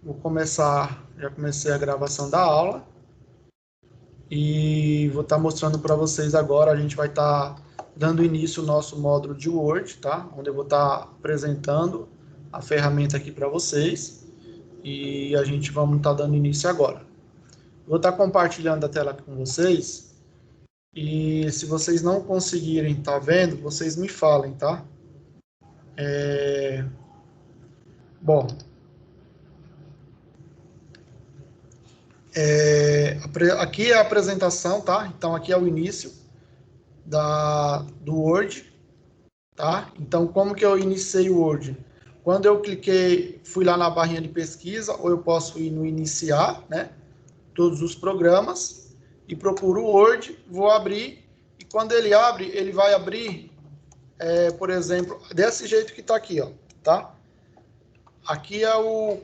Já comecei a gravação da aula e vou estar mostrando para vocês agora. A gente vai estar dando início ao nosso módulo de Word, tá? Onde eu vou estar apresentando a ferramenta aqui para vocês e a gente vamos estar dando início agora. Vou estar compartilhando a tela aqui com vocês e se vocês não conseguirem estar vendo, vocês me falem, tá? Bom, aqui é a apresentação, tá? Então aqui é o início do Word, tá? Então como que eu iniciei o Word? Quando eu cliquei, fui lá na barrinha de pesquisa, ou eu posso ir no iniciar, né? Todos os programas, e procuro o Word, vou abrir, e quando ele abre, ele vai abrir, por exemplo, desse jeito que está aqui, ó, tá? Aqui é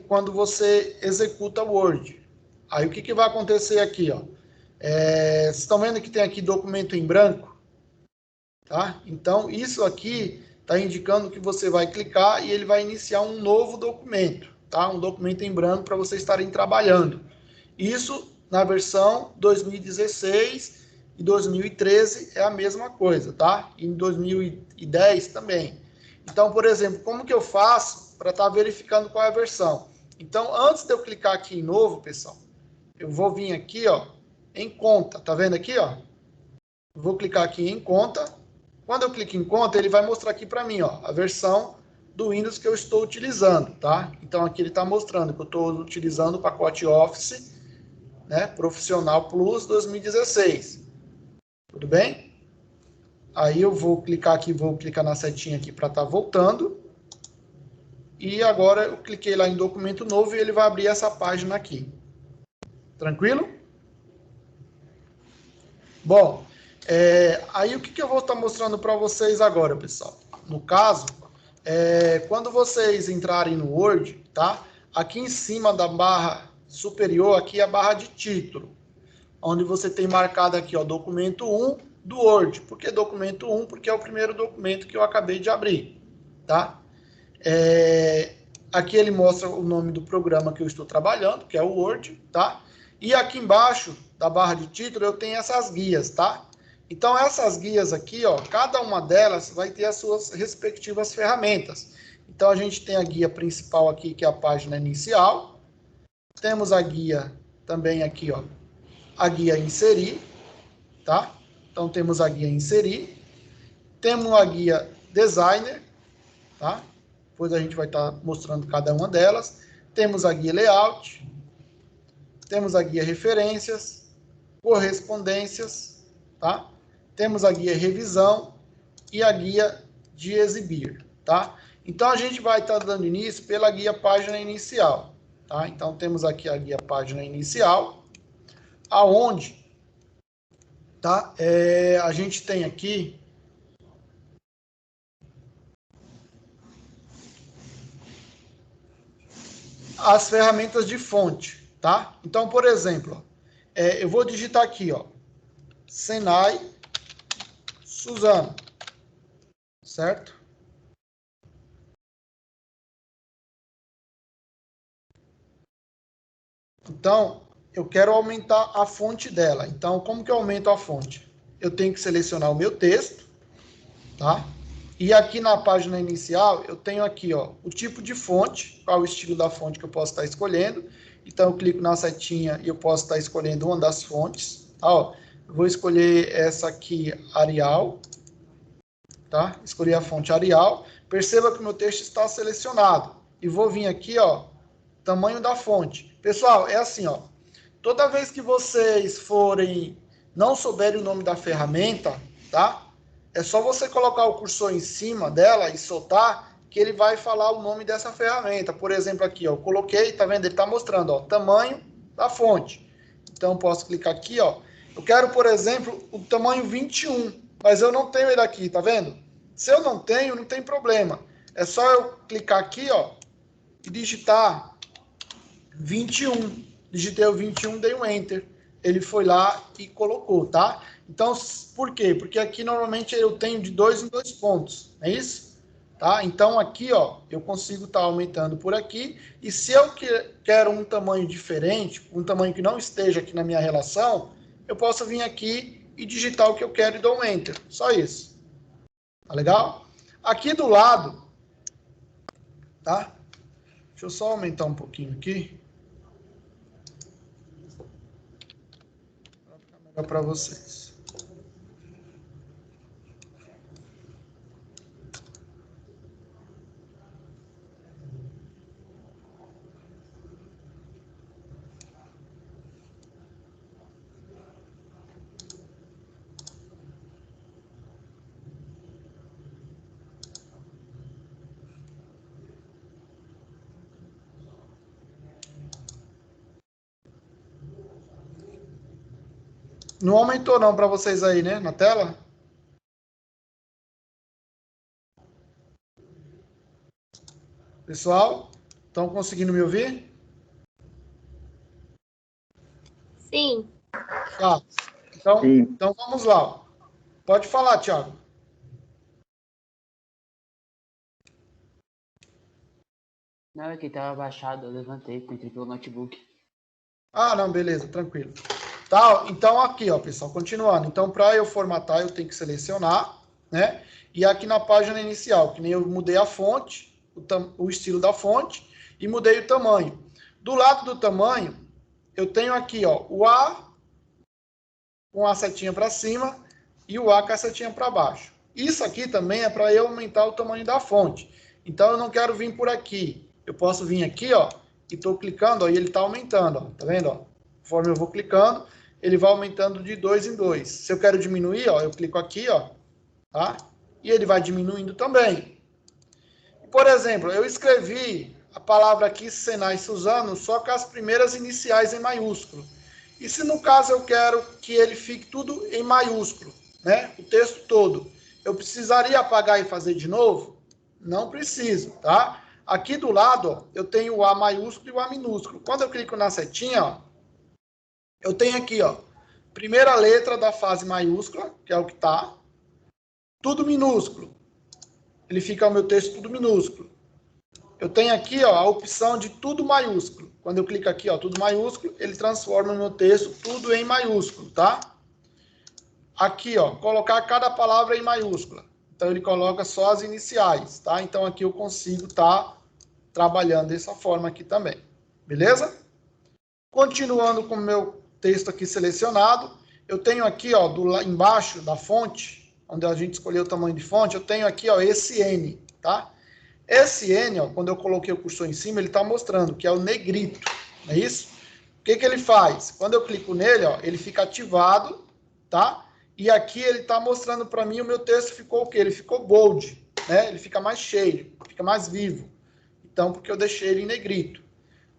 quando você executa o Word. Aí o que vai acontecer aqui, ó? Vocês estão vendo que tem aqui documento em branco? Tá? Então, isso aqui está indicando que você vai clicar e ele vai iniciar um novo documento, tá? Um documento em branco para vocês estarem trabalhando. Isso na versão 2016 e 2013 é a mesma coisa, tá? E em 2010 também. Então, por exemplo, como que eu faço para estar verificando qual é a versão? Então, antes de eu clicar aqui em novo, pessoal, eu vou vir aqui, ó, em conta, tá vendo aqui, ó? Vou clicar aqui em conta. Quando eu clico em conta, ele vai mostrar aqui para mim, ó, a versão do Windows que eu estou utilizando, tá? Então aqui ele está mostrando que eu estou utilizando o pacote Office, né, Profissional Plus 2016. Tudo bem? Aí eu vou clicar aqui, vou clicar na setinha aqui para estar voltando. E agora eu cliquei lá em documento novo e ele vai abrir essa página aqui. Tranquilo? Bom, aí o que eu vou estar mostrando para vocês agora, pessoal? No caso, quando vocês entrarem no Word, tá? Aqui em cima da barra superior, aqui é a barra de título, onde você tem marcado aqui, ó, documento 1 do Word. Por que documento 1? Porque é o primeiro documento que eu acabei de abrir, tá? Aqui ele mostra o nome do programa que eu estou trabalhando, que é o Word, tá? E aqui embaixo da barra de título eu tenho essas guias, tá? Então essas guias aqui, ó, cada uma delas vai ter as suas respectivas ferramentas. Então a gente tem a guia principal aqui, que é a página inicial. Temos a guia também aqui, ó, a guia inserir, tá? Então temos a guia inserir. Temos a guia designer, tá? Depois a gente vai estar mostrando cada uma delas. Temos a guia layout, temos a guia referências, correspondências, tá? Temos a guia revisão e a guia de exibir, tá? Então a gente vai estar dando início pela guia página inicial, tá? Então temos aqui a guia página inicial, aonde, tá? A gente tem aqui as ferramentas de fonte, tá? Então, por exemplo, eu vou digitar aqui, ó, Senai Suzano, certo? Então, eu quero aumentar a fonte dela. Então, como que eu aumento a fonte? Eu tenho que selecionar o meu texto, tá? E aqui na página inicial, eu tenho aqui, ó, o tipo de fonte, qual o estilo da fonte que eu posso estar escolhendo. Então, eu clico na setinha e eu posso estar escolhendo uma das fontes. Tá, ó, eu vou escolher essa aqui, Arial, tá? Escolhi a fonte Arial. Perceba que o meu texto está selecionado. E vou vir aqui, ó, tamanho da fonte. Pessoal, é assim, ó. Toda vez que vocês não souberem o nome da ferramenta, tá? É só você colocar o cursor em cima dela e soltar, que ele vai falar o nome dessa ferramenta. Por exemplo, aqui, ó, eu coloquei, tá vendo? Ele tá mostrando, ó, tamanho da fonte. Então, eu posso clicar aqui, ó. Eu quero, por exemplo, o tamanho 21, mas eu não tenho ele aqui, tá vendo? Se eu não tenho, não tem problema. É só eu clicar aqui, ó, e digitar 21. Digitei o 21, dei um Enter. Ele foi lá e colocou, tá? Então, por quê? Porque aqui normalmente eu tenho de 2 em 2 pontos, é isso? tá? Então, aqui, ó, eu consigo estar aumentando por aqui, e se eu quero um tamanho diferente, um tamanho que não esteja aqui na minha relação, eu posso vir aqui e digitar o que eu quero e dou um Enter. Só isso. Tá legal? Aqui do lado, tá? Deixa eu só aumentar um pouquinho aqui. Para ficar melhor para vocês. Não aumentou não para vocês aí, né? Na tela? Pessoal, estão conseguindo me ouvir? Sim. Tá. Então vamos lá. Pode falar, Thiago. Não, é que estava baixado, eu levantei, entrei pelo notebook. Ah, não, beleza, tranquilo. Tá, então aqui, ó, pessoal, continuando. Então, para eu formatar, eu tenho que selecionar, né? E aqui na página inicial, que nem eu mudei a fonte, o estilo da fonte, e mudei o tamanho. Do lado do tamanho, eu tenho aqui, ó, o A com a setinha para cima e o A com a setinha para baixo. Isso aqui também é para eu aumentar o tamanho da fonte. Então, eu não quero vir por aqui. Eu posso vir aqui, ó, e estou clicando, ó, e ele está aumentando, ó, tá vendo? Ó? Conforme eu vou clicando, ele vai aumentando de 2 em 2. Se eu quero diminuir, ó, eu clico aqui, ó, tá? E ele vai diminuindo também. Por exemplo, eu escrevi a palavra aqui, Senai Suzano, só com as primeiras iniciais em maiúsculo. E se no caso eu quero que ele fique tudo em maiúsculo, né? O texto todo, eu precisaria apagar e fazer de novo? Não preciso, tá? Aqui do lado, ó, eu tenho o A maiúsculo e o A minúsculo. Quando eu clico na setinha, ó, eu tenho aqui, ó, primeira letra da fase maiúscula, que é o que tá, tudo minúsculo. Ele fica o meu texto tudo minúsculo. Eu tenho aqui, ó, a opção de tudo maiúsculo. Quando eu clico aqui, ó, tudo maiúsculo, ele transforma o meu texto tudo em maiúsculo, tá? Aqui, ó, colocar cada palavra em maiúscula. Então, ele coloca só as iniciais, tá? Então, aqui eu consigo estar trabalhando dessa forma aqui também. Beleza? Continuando com o meu texto aqui selecionado, eu tenho aqui, ó, embaixo da fonte, onde a gente escolheu o tamanho de fonte, eu tenho aqui, ó, esse N, tá? Esse N, ó, quando eu coloquei o cursor em cima, ele está mostrando que é o negrito, não é isso? O que ele faz? Quando eu clico nele, ó, ele fica ativado, tá? E aqui ele está mostrando para mim, o meu texto ficou o quê? Ele ficou bold, né? Ele fica mais cheio, fica mais vivo. Então, porque eu deixei ele em negrito.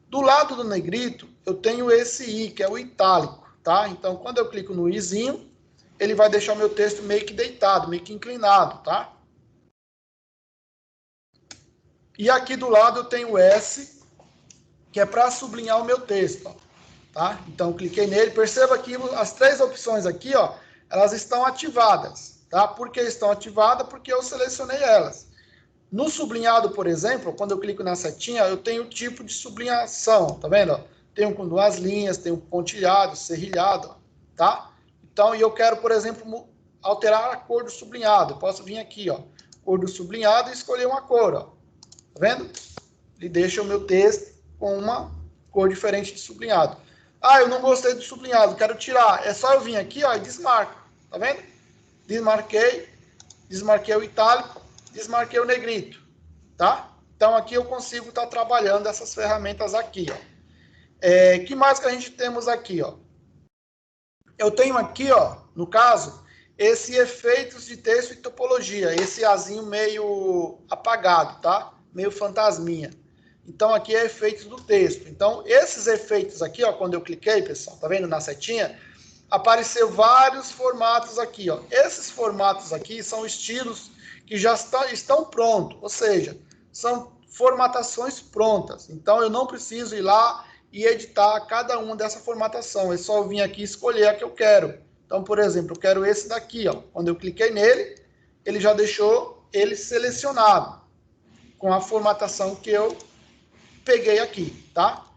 Do lado do negrito, eu tenho esse I, que é o itálico, tá? Então, quando eu clico no Izinho, ele vai deixar o meu texto meio que deitado, meio que inclinado, tá? E aqui do lado eu tenho o S, que é para sublinhar o meu texto, ó, tá? Então, cliquei nele. Perceba que as três opções aqui, ó, elas estão ativadas, tá? Por que estão ativadas? Porque eu selecionei elas. No sublinhado, por exemplo, quando eu clico na setinha, eu tenho o tipo de sublinhação, tá vendo? Tem um com duas linhas, tem um pontilhado, serrilhado, tá? Então, e eu quero, por exemplo, alterar a cor do sublinhado. Eu posso vir aqui, ó, cor do sublinhado e escolher uma cor, ó. Tá vendo? Ele deixa o meu texto com uma cor diferente de sublinhado. Ah, eu não gostei do sublinhado, quero tirar. É só eu vir aqui, ó, e desmarco. Tá vendo? Desmarquei o itálico, desmarquei o negrito, tá? Então, aqui eu consigo estar trabalhando essas ferramentas aqui, ó. Que mais que a gente temos aqui, ó? Eu tenho aqui, ó, no caso, esse efeitos de texto e topologia, esse azinho meio apagado, tá? Meio fantasminha. Então, aqui é efeitos do texto. Então, esses efeitos aqui, ó, quando eu cliquei, pessoal, tá vendo na setinha? Apareceu vários formatos aqui, ó. Esses formatos aqui são estilos que já estão prontos, ou seja, são formatações prontas. Então, eu não preciso ir lá e editar cada uma dessa formatação. É só eu vir aqui e escolher a que eu quero. Então, por exemplo, eu quero esse daqui, ó. Quando eu cliquei nele, ele já deixou ele selecionado. com a formatação que eu peguei aqui, tá?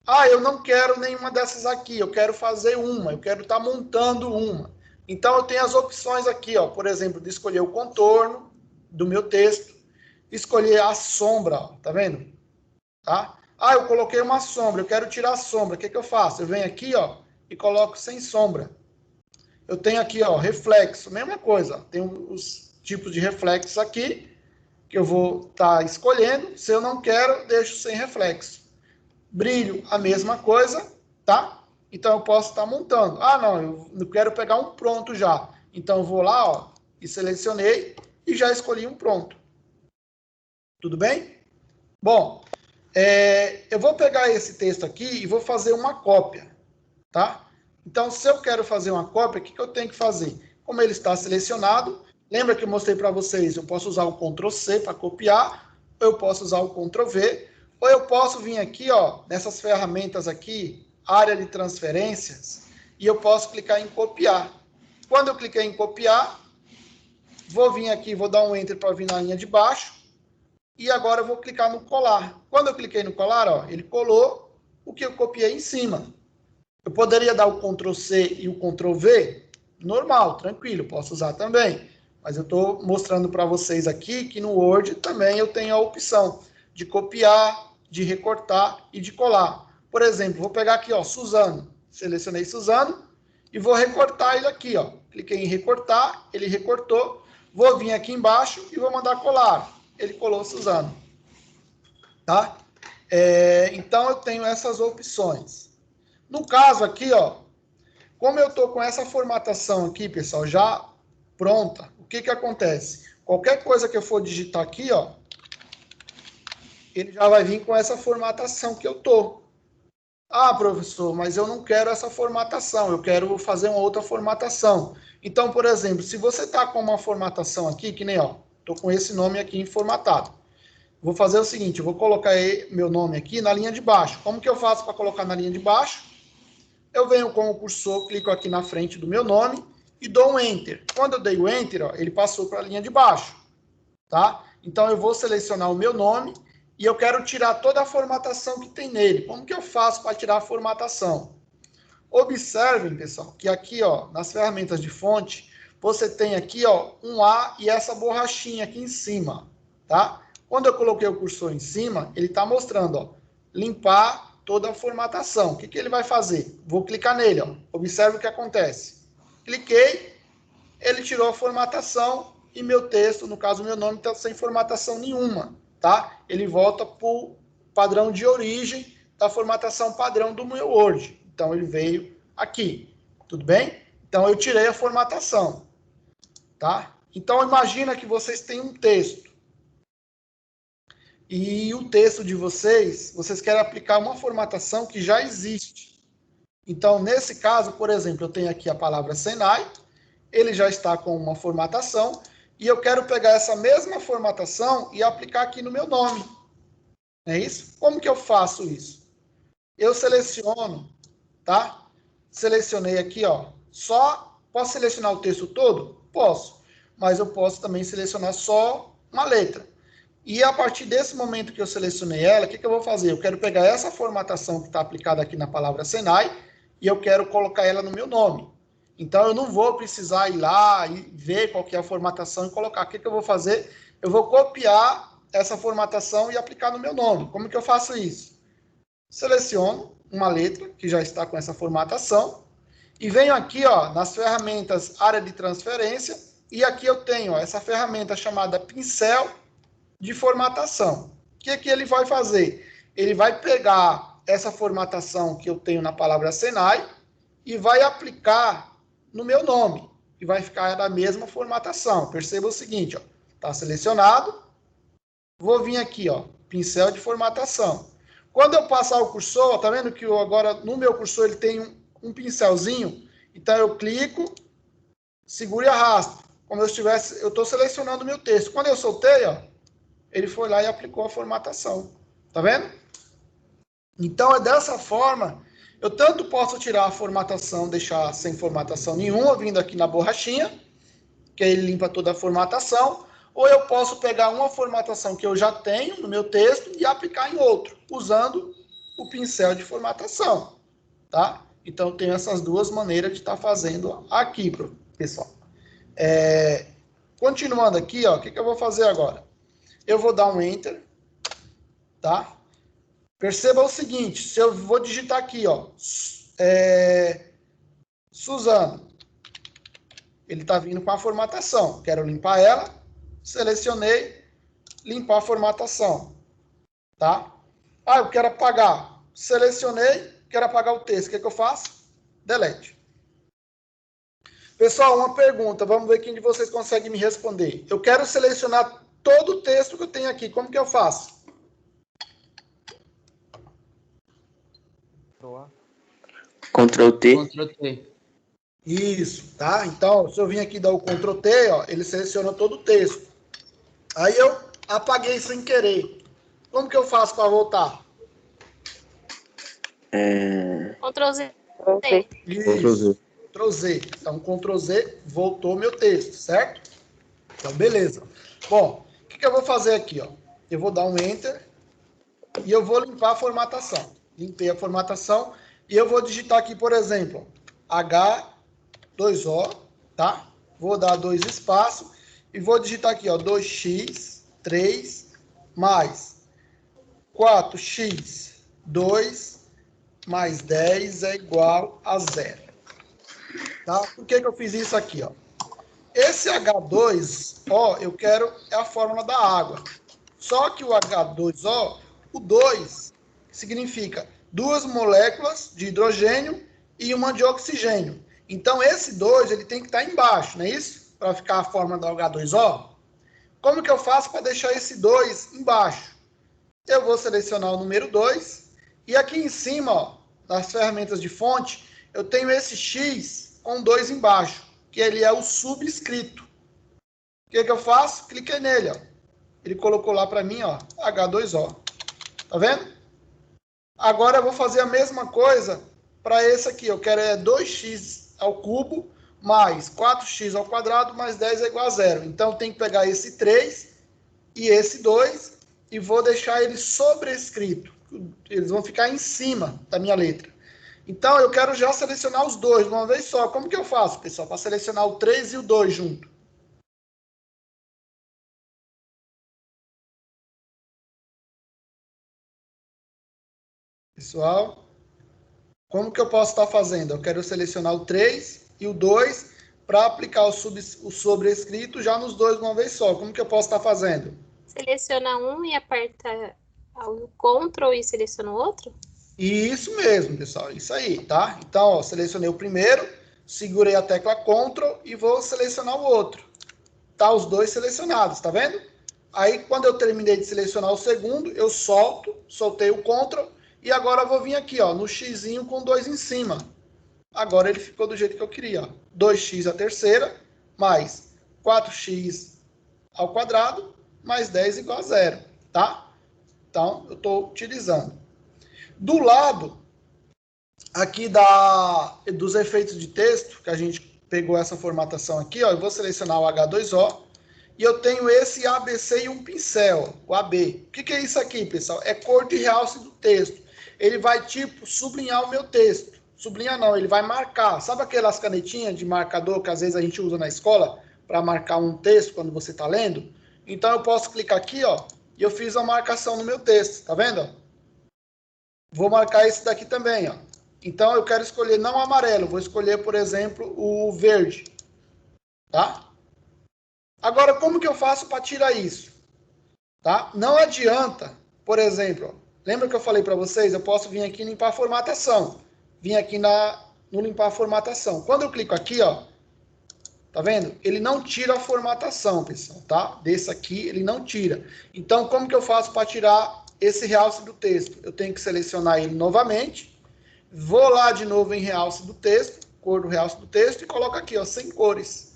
Ah, eu não quero nenhuma dessas aqui, eu quero fazer uma, eu quero estar montando uma. Então, eu tenho as opções aqui, ó, por exemplo, de escolher o contorno do meu texto, escolher a sombra, ó, tá vendo? Tá? Ah, eu coloquei uma sombra, eu quero tirar a sombra, o que eu faço? Eu venho aqui, ó, e coloco sem sombra. Eu tenho aqui, ó, reflexo, mesma coisa, ó, tem os tipos de reflexos aqui, que eu vou estar escolhendo, se eu não quero, deixo sem reflexo. Brilho, a mesma coisa, tá? Então, eu posso estar montando. Ah, não, eu quero pegar um pronto já. Então, eu vou lá, ó, e selecionei e já escolhi um pronto. Tudo bem? Bom, eu vou pegar esse texto aqui e vou fazer uma cópia, tá? Então, se eu quero fazer uma cópia, o que eu tenho que fazer? Como ele está selecionado, lembra que eu mostrei para vocês, eu posso usar o Ctrl+C para copiar, ou eu posso usar o Ctrl+V, ou eu posso vir aqui, ó, nessas ferramentas aqui, área de transferências, e eu posso clicar em copiar. Quando eu cliquei em copiar, vou vir aqui, vou dar um Enter para vir na linha de baixo, e agora eu vou clicar no colar. Quando eu cliquei no colar, ó, ele colou o que eu copiei em cima. Eu poderia dar o Ctrl+C e o Ctrl+V? Normal, tranquilo, posso usar também. Mas eu estou mostrando para vocês aqui que no Word também eu tenho a opção de copiar, de recortar e de colar. Por exemplo, vou pegar aqui, ó, Suzano. Selecionei Suzano e vou recortar ele aqui, ó. Cliquei em recortar, ele recortou. Vou vir aqui embaixo e vou mandar colar. Ele colou Suzano. Tá? Então, eu tenho essas opções. No caso aqui, ó, como eu estou com essa formatação aqui, pessoal, já pronta, o que acontece? Qualquer coisa que eu for digitar aqui, ó, ele já vai vir com essa formatação que eu tô. Ah, professor, mas eu não quero essa formatação, eu quero fazer uma outra formatação. Então, por exemplo, se você está com uma formatação aqui, que nem, ó, estou com esse nome aqui formatado. Vou fazer o seguinte, eu vou colocar meu nome aqui na linha de baixo. Como que eu faço para colocar na linha de baixo? Eu venho com o cursor, clico aqui na frente do meu nome e dou um Enter. Quando eu dei o Enter, ó, ele passou para a linha de baixo, tá? Então, eu vou selecionar o meu nome e eu quero tirar toda a formatação que tem nele. Como que eu faço para tirar a formatação? Observem, pessoal, que aqui, ó, nas ferramentas de fonte, você tem aqui, ó, um A e essa borrachinha aqui em cima, tá? Quando eu coloquei o cursor em cima, ele está mostrando, ó, limpar toda a formatação. O que ele vai fazer? Vou clicar nele, ó. Observe o que acontece. Cliquei, ele tirou a formatação e meu texto, no caso meu nome, está sem formatação nenhuma, tá? Ele volta para o padrão de origem da formatação padrão do meu Word. Então, ele veio aqui, tudo bem? Então, eu tirei a formatação, tá? Então, imagina que vocês têm um texto. E o texto de vocês querem aplicar uma formatação que já existe. Então, nesse caso, por exemplo, eu tenho aqui a palavra Senai, ele já está com uma formatação, e eu quero pegar essa mesma formatação e aplicar aqui no meu nome. É isso? Como que eu faço isso? Eu seleciono, tá? Selecionei aqui, ó, posso selecionar o texto todo? Posso, mas eu posso também selecionar só uma letra. E a partir desse momento que eu selecionei ela, o que eu vou fazer? Eu quero pegar essa formatação que está aplicada aqui na palavra Senai e eu quero colocar ela no meu nome. Então, eu não vou precisar ir lá e ver qual que é a formatação e colocar. O que eu vou fazer? Eu vou copiar essa formatação e aplicar no meu nome. Como que eu faço isso? Seleciono uma letra que já está com essa formatação e venho aqui, ó, nas ferramentas área de transferência e aqui eu tenho, ó, essa ferramenta chamada pincel de formatação. O que ele vai fazer? Ele vai pegar essa formatação que eu tenho na palavra Senai e vai aplicar no meu nome. E vai ficar da mesma formatação. Perceba o seguinte, ó, está selecionado. Vou vir aqui, ó, pincel de formatação. Quando eu passar o cursor, ó, tá vendo que agora no meu cursor ele tem um pincelzinho? Então eu clico, seguro e arrasto. Como eu estou selecionando o meu texto. Quando eu soltei, ó, ele foi lá e aplicou a formatação. Tá vendo? Então, é dessa forma, eu tanto posso tirar a formatação, deixar sem formatação nenhuma, vindo aqui na borrachinha, que aí ele limpa toda a formatação, ou eu posso pegar uma formatação que eu já tenho no meu texto e aplicar em outro, usando o pincel de formatação, tá? Então, eu tenho essas duas maneiras de estar fazendo aqui, pessoal. Continuando aqui, ó, o que eu vou fazer agora? Eu vou dar um Enter, tá? Perceba o seguinte, se eu vou digitar aqui, ó, Suzano, ele está vindo com a formatação. Quero limpar ela, selecionei, limpar a formatação, tá? Ah, eu quero apagar. Selecionei, quero apagar o texto. O que eu faço? Delete. Pessoal, uma pergunta. Vamos ver quem de vocês consegue me responder. Eu quero selecionar todo o texto que eu tenho aqui. Como que eu faço? Ctrl T. Ctrl T. Isso, tá? Então, se eu vim aqui dar o Ctrl T, ó, ele seleciona todo o texto. Aí eu apaguei sem querer. Como que eu faço para voltar? Ctrl Z. Isso. Ctrl Z. Então, Ctrl Z, voltou meu texto, certo? Então, beleza. Bom, o que eu vou fazer aqui, ó? Eu vou dar um Enter e eu vou limpar a formatação. Limpei a formatação e eu vou digitar aqui, por exemplo, H2O, tá? Vou dar 2 espaços e vou digitar aqui, ó, 2x, 3, mais 4x, 2, mais 10 é igual a 0. Tá? Por que eu fiz isso aqui, ó? Esse H2O, eu quero, é a fórmula da água. Só que o H2O, o 2, significa 2 moléculas de hidrogênio e uma de oxigênio. Então, esse 2, ele tem que estar embaixo, não é isso? Para ficar a fórmula do H2O. Como que eu faço para deixar esse 2 embaixo? Eu vou selecionar o número 2. E aqui em cima, ó, nas ferramentas de fonte, eu tenho esse X com 2 embaixo, que ele é o subscrito. O que eu faço? Cliquei nele, ó. Ele colocou lá para mim, ó, H2O. Tá vendo? Agora eu vou fazer a mesma coisa para esse aqui. Eu quero 2x ao cubo mais 4x ao quadrado mais 10 é igual a 0. Então, tem que pegar esse 3 e esse 2 e vou deixar ele sobrescrito. Eles vão ficar em cima da minha letra. Então, eu quero já selecionar os dois de uma vez só. Como que eu faço, pessoal, para selecionar o 3 e o 2 junto? Pessoal, como que eu posso estar fazendo? Eu quero selecionar o 3 e o 2 para aplicar o sobrescrito já nos dois de uma vez só. Como que eu posso estar fazendo? Seleciona um e aperta o Ctrl e seleciona o outro? Isso mesmo, pessoal. Isso aí, tá? Então, ó, selecionei o primeiro, segurei a tecla Ctrl e vou selecionar o outro. Tá os dois selecionados, tá vendo? Aí, quando eu terminei de selecionar o segundo, eu soltei o Ctrl e agora eu vou vir aqui, ó, no xizinho com 2 em cima. Agora ele ficou do jeito que eu queria, ó. 2x a terceira, mais 4x ao quadrado, mais 10 igual a 0, tá? Então, eu estou utilizando. Do lado, aqui dos efeitos de texto, que a gente pegou essa formatação aqui, ó, eu vou selecionar o H2O, e eu tenho esse ABC e um pincel, o AB. O que é isso aqui, pessoal? É cor de realce do texto. Ele vai, tipo, sublinhar o meu texto. Sublinhar não, ele vai marcar. Sabe aquelas canetinhas de marcador que às vezes a gente usa na escola para marcar um texto quando você está lendo? Então, eu posso clicar aqui, ó, e eu fiz a marcação no meu texto, tá vendo? Vou marcar esse daqui também, ó. Então, eu quero escolher não o amarelo, vou escolher, por exemplo, o verde, tá? Agora, como que eu faço para tirar isso? Tá? Não adianta, por exemplo, lembra que eu falei para vocês? Eu posso vir aqui e limpar a formatação. Vim aqui no limpar a formatação. Quando eu clico aqui, ó, tá vendo? Ele não tira a formatação, pessoal, tá? Desse aqui, ele não tira. Então, como que eu faço para tirar esse realce do texto? Eu tenho que selecionar ele novamente, vou lá de novo em realce do texto, cor do realce do texto, e coloco aqui, ó, sem cores.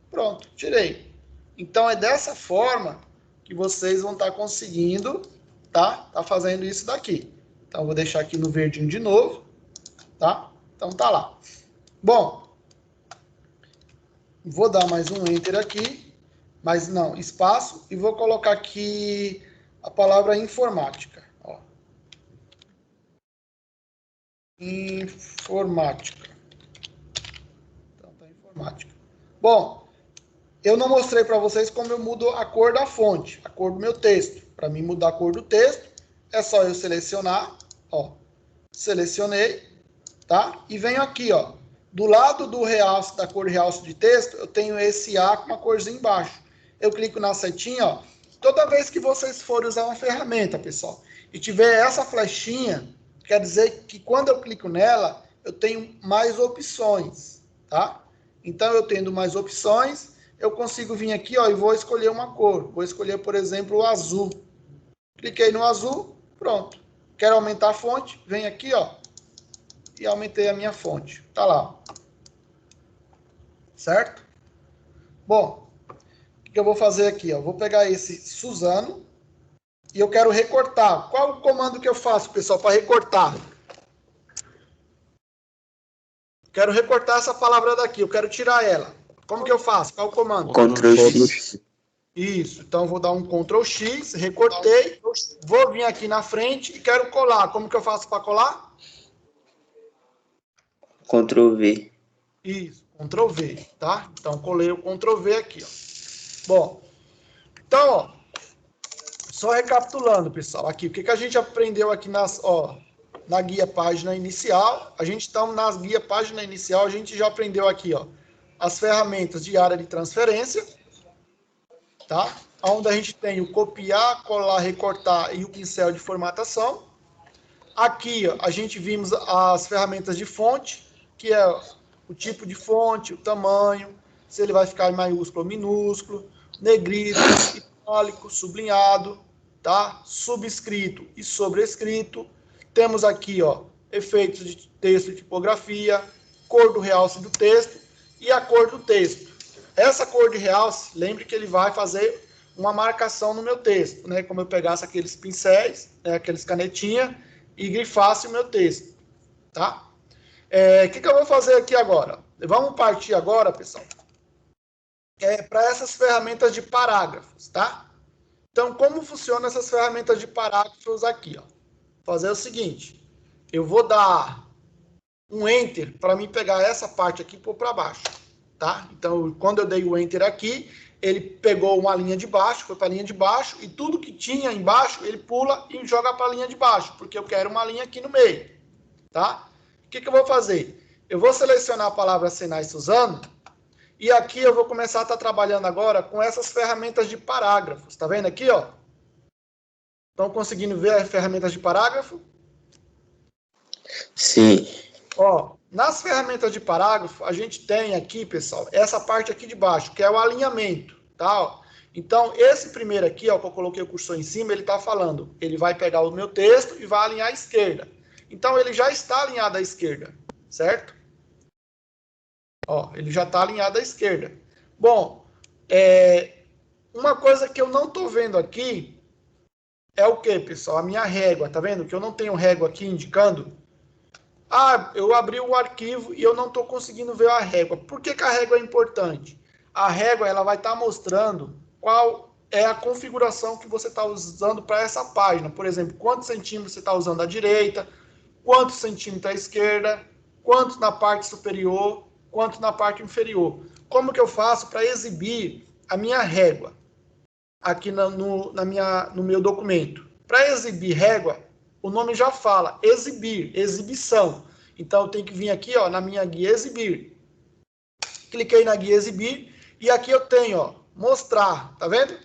Pronto, tirei. Então, é dessa forma que vocês vão estar conseguindo, tá fazendo isso daqui. Então, vou deixar aqui no verdinho de novo, tá? Então, tá lá. Bom, vou dar mais um Enter aqui, mas não, espaço, e vou colocar aqui a palavra informática. Ó. Informática. Então, tá informática. Bom, eu não mostrei para vocês como eu mudo a cor da fonte, a cor do meu texto. Para mim mudar a cor do texto, é só eu selecionar, ó, selecionei, tá? E venho aqui, ó, do lado do realce, da cor realce de texto, eu tenho esse A com uma corzinha embaixo. Eu clico na setinha, ó. Toda vez que vocês forem usar uma ferramenta, pessoal, e tiver essa flechinha, quer dizer que quando eu clico nela, eu tenho mais opções, tá? Então, eu tendo mais opções, eu consigo vir aqui, ó, e vou escolher uma cor. Vou escolher, por exemplo, o azul. Cliquei no azul, pronto. Quero aumentar a fonte, vem aqui, ó, e aumentei a minha fonte. Tá lá. Certo? Bom, o que eu vou fazer aqui? Ó? Vou pegar esse Suzano e eu quero recortar. Qual o comando que eu faço, pessoal, para recortar? Quero recortar essa palavra daqui, eu quero tirar ela. Como que eu faço? Qual o comando? Ctrl X. Isso, então eu vou dar um Ctrl X, recortei, vou vir aqui na frente e quero colar. Como que eu faço para colar? Ctrl V. Isso, Ctrl V, tá? Então colei o Ctrl V aqui, ó. Bom, então, ó, só recapitulando, pessoal, aqui, o que a gente aprendeu aqui na guia página inicial? A gente está nas guia página inicial, a gente já aprendeu aqui, ó, as ferramentas de área de transferência, tá? Onde a gente tem o copiar, colar, recortar e o pincel de formatação. Aqui, ó, a gente vimos as ferramentas de fonte, que é o tipo de fonte, o tamanho, se ele vai ficar em maiúsculo ou minúsculo, negrito, itálico, sublinhado, tá? Subscrito e sobrescrito. Temos aqui, ó, efeitos de texto e tipografia, cor do realce do texto e a cor do texto. Essa cor de realce, lembre que ele vai fazer uma marcação no meu texto, né? Como eu pegasse aqueles pincéis, né, aqueles canetinha e grifasse o meu texto, tá? O que eu vou fazer aqui agora? Vamos partir agora, pessoal, para essas ferramentas de parágrafos, tá? Então, como funcionam essas ferramentas de parágrafos aqui, ó? Fazer o seguinte, eu vou dar um Enter para mim pegar essa parte aqui e pôr para baixo, tá? Então, quando eu dei o Enter aqui, ele pegou uma linha de baixo, foi para a linha de baixo, e tudo que tinha embaixo, ele pula e joga para a linha de baixo, porque eu quero uma linha aqui no meio, tá? O que eu vou fazer? Eu vou selecionar a palavra Senai Suzano, e aqui eu vou começar a estar trabalhando agora com essas ferramentas de parágrafos. Tá vendo aqui, ó? Estão conseguindo ver as ferramentas de parágrafo? Sim. Ó, nas ferramentas de parágrafo, a gente tem aqui, pessoal, essa parte aqui de baixo, que é o alinhamento, tá? Ó, então, esse primeiro aqui, ó, que eu coloquei o cursor em cima, ele está falando, ele vai pegar o meu texto e vai alinhar à esquerda. Então, ele já está alinhado à esquerda, certo? Ó, ele já está alinhado à esquerda. Bom, uma coisa que eu não estou vendo aqui é o que, pessoal? A minha régua, tá vendo? Que eu não tenho régua aqui indicando. Ah, eu abri o arquivo e eu não estou conseguindo ver a régua. Por que a régua é importante? A régua ela vai estar mostrando qual é a configuração que você está usando para essa página. Por exemplo, quantos centímetros você está usando à direita, quantos centímetros à esquerda, quantos na parte superior, quanto na parte inferior. Como que eu faço para exibir a minha régua aqui no meu documento? Para exibir régua, o nome já fala, exibir, exibição. Então, eu tenho que vir aqui, ó, na minha guia exibir. Cliquei na guia exibir e aqui eu tenho, ó, mostrar, tá vendo?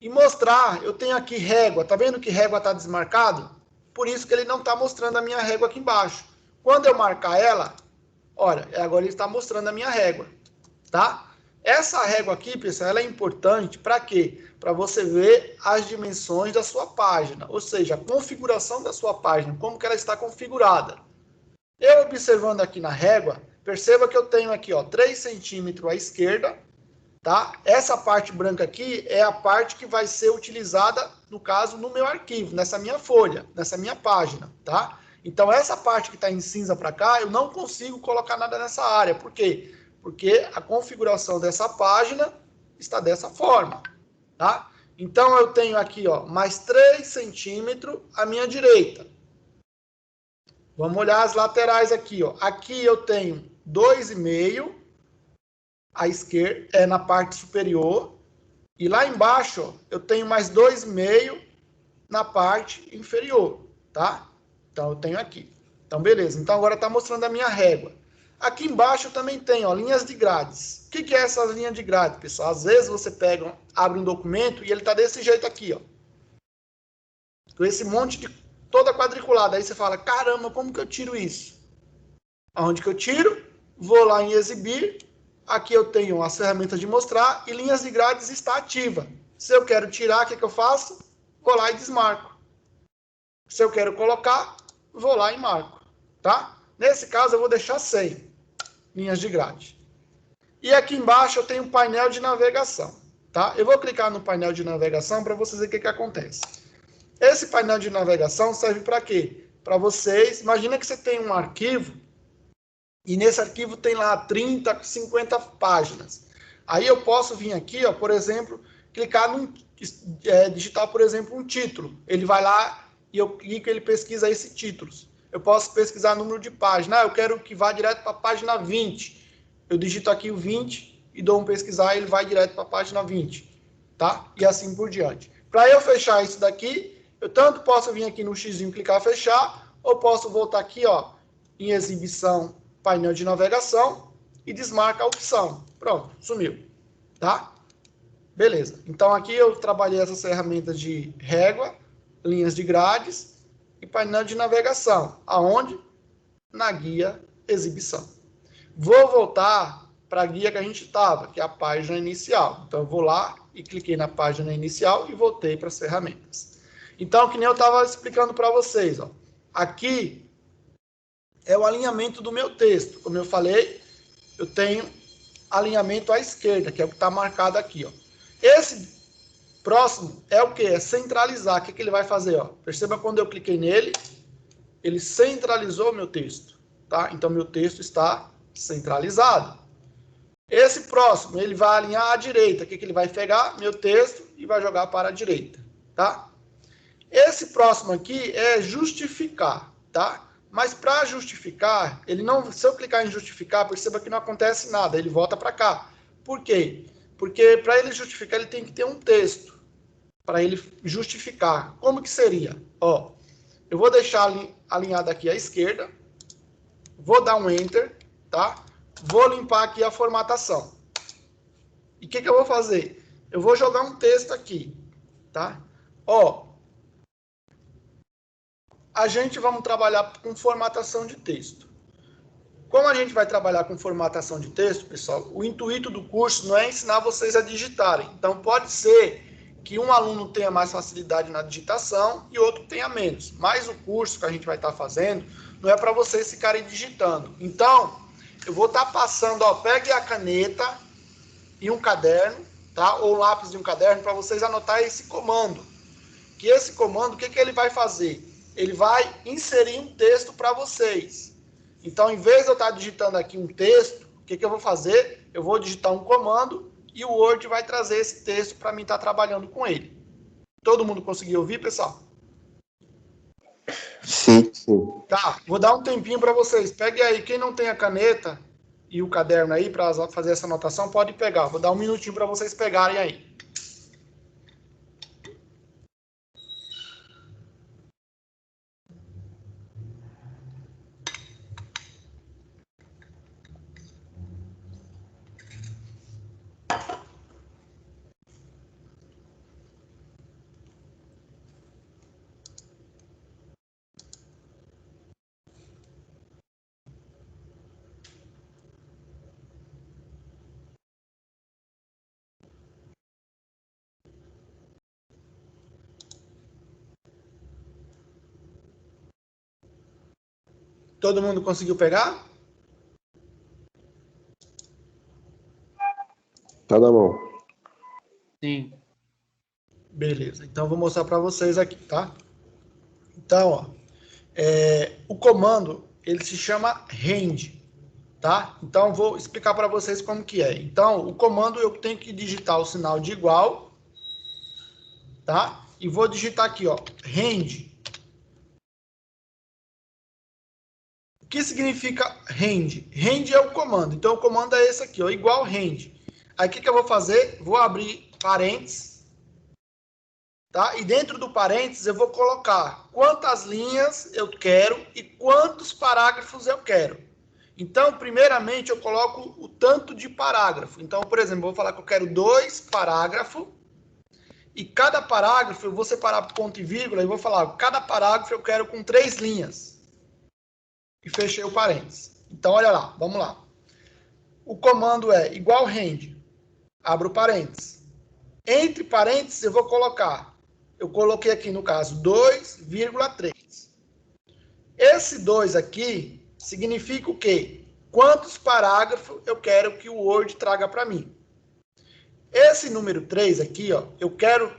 E mostrar, eu tenho aqui régua, tá vendo que régua está desmarcado? Por isso que ele não está mostrando a minha régua aqui embaixo. Quando eu marcar ela, olha, agora ele está mostrando a minha régua, tá? Essa régua aqui, pessoal, ela é importante para quê? Para você ver as dimensões da sua página, ou seja, a configuração da sua página, como que ela está configurada. Eu observando aqui na régua, perceba que eu tenho aqui, ó, 3 centímetros à esquerda, tá? Essa parte branca aqui é a parte que vai ser utilizada, no caso, no meu arquivo, nessa minha folha, nessa minha página, tá? Então, essa parte que está em cinza para cá, eu não consigo colocar nada nessa área. Por quê? Porque a configuração dessa página está dessa forma, tá? Então, eu tenho aqui, ó, mais 3 centímetros à minha direita. Vamos olhar as laterais aqui, ó. Aqui eu tenho 2,5 à esquerda, na parte superior. E lá embaixo, ó, eu tenho mais 2,5 na parte inferior, tá? Então, eu tenho aqui. Então, beleza. Então, agora está mostrando a minha régua. Aqui embaixo eu também tenho, ó, linhas de grades. O que é essa linha de grade, pessoal? Às vezes você pega, abre um documento e ele está desse jeito aqui, ó. Com esse monte de toda quadriculada. Aí você fala, caramba, como que eu tiro isso? Aonde que eu tiro? Vou lá em exibir. Aqui eu tenho as ferramentas de mostrar e linhas de grades está ativa. Se eu quero tirar, o que eu faço? Vou lá e desmarco. Se eu quero colocar, vou lá e marco, tá? Nesse caso, eu vou deixar 100 linhas de grade. E aqui embaixo eu tenho um painel de navegação, tá? Eu vou clicar no painel de navegação para vocês verem o que acontece. Esse painel de navegação serve para quê? Para vocês, imagina que você tem um arquivo e nesse arquivo tem lá 30, 50 páginas. Aí eu posso vir aqui, ó, por exemplo, clicar digitar, por exemplo, um título. Ele vai lá e eu clico, ele pesquisa esses títulos. Eu posso pesquisar número de página. Eu quero que vá direto para a página 20. Eu digito aqui o 20 e dou um pesquisar e ele vai direto para a página 20. Tá? E assim por diante. Para eu fechar isso daqui, eu tanto posso vir aqui no xizinho, clicar fechar, ou posso voltar aqui, ó, em exibição, painel de navegação e desmarca a opção. Pronto, sumiu. Tá? Beleza. Então aqui eu trabalhei essas ferramentas de régua, linhas de grades e painel de navegação. Aonde? Na guia exibição. Vou voltar para a guia que a gente estava, que é a página inicial. Então eu vou lá e cliquei na página inicial e voltei para as ferramentas. Então, que nem eu estava explicando para vocês, ó. Aqui é o alinhamento do meu texto. Como eu falei, eu tenho alinhamento à esquerda, que é o que está marcado aqui, ó. Esse próximo é o que? É centralizar. O que ele vai fazer? Ó? Perceba quando eu cliquei nele, ele centralizou o meu texto. Tá? Então, meu texto está centralizado. Esse próximo, ele vai alinhar à direita. O que ele vai pegar? Meu texto e vai jogar para a direita. Tá? Esse próximo aqui é justificar. Tá? Mas para justificar, ele não, se eu clicar em justificar, perceba que não acontece nada. Ele volta para cá. Por quê? Porque para ele justificar, ele tem que ter um texto para ele justificar. Como que seria? Ó, eu vou deixar alinhado aqui à esquerda, vou dar um Enter, tá? Vou limpar aqui a formatação. E o que eu vou fazer? Eu vou jogar um texto aqui, tá? Ó, a gente vamos trabalhar com formatação de texto. Como a gente vai trabalhar com formatação de texto, pessoal, o intuito do curso não é ensinar vocês a digitarem. Então, pode ser que um aluno tenha mais facilidade na digitação e outro tenha menos. Mas o curso que a gente vai estar fazendo não é para vocês ficarem digitando. Então, eu vou estar passando, ó, pegue a caneta e um caderno, tá? Ou lápis de um caderno para vocês anotar esse comando. Que esse comando, o que ele vai fazer? Ele vai inserir um texto para vocês. Então, em vez de eu estar digitando aqui um texto, o que eu vou fazer? Eu vou digitar um comando e o Word vai trazer esse texto para mim estar trabalhando com ele. Todo mundo conseguiu ouvir, pessoal? Sim, sim. Tá, vou dar um tempinho para vocês. Pegue aí, quem não tem a caneta e o caderno aí para fazer essa anotação, pode pegar. Vou dar um minutinho para vocês pegarem aí. Todo mundo conseguiu pegar? Tá na mão. Sim. Beleza, então vou mostrar para vocês aqui, tá? Então, ó, o comando, ele se chama rend, tá? Então, vou explicar para vocês como que é. Então, o comando eu tenho que digitar o sinal de igual, tá? E vou digitar aqui, ó, rend. O que significa rend? Rend é o comando. Então, o comando é esse aqui, ó, igual rend. Aí, o que eu vou fazer? Vou abrir parênteses, tá? E dentro do parênteses, eu vou colocar quantas linhas eu quero e quantos parágrafos eu quero. Então, primeiramente, eu coloco o tanto de parágrafo. Então, por exemplo, vou falar que eu quero 2 parágrafos. E cada parágrafo eu vou separar por ponto e vírgula e vou falar, cada parágrafo eu quero com 3 linhas. E fechei o parênteses. Então, olha lá, vamos lá. O comando é igual rend. Abro parênteses. Entre parênteses eu vou colocar, eu coloquei aqui no caso 2,3. Esse 2 aqui significa o quê? Quantos parágrafos eu quero que o Word traga para mim. Esse número 3 aqui, ó, eu quero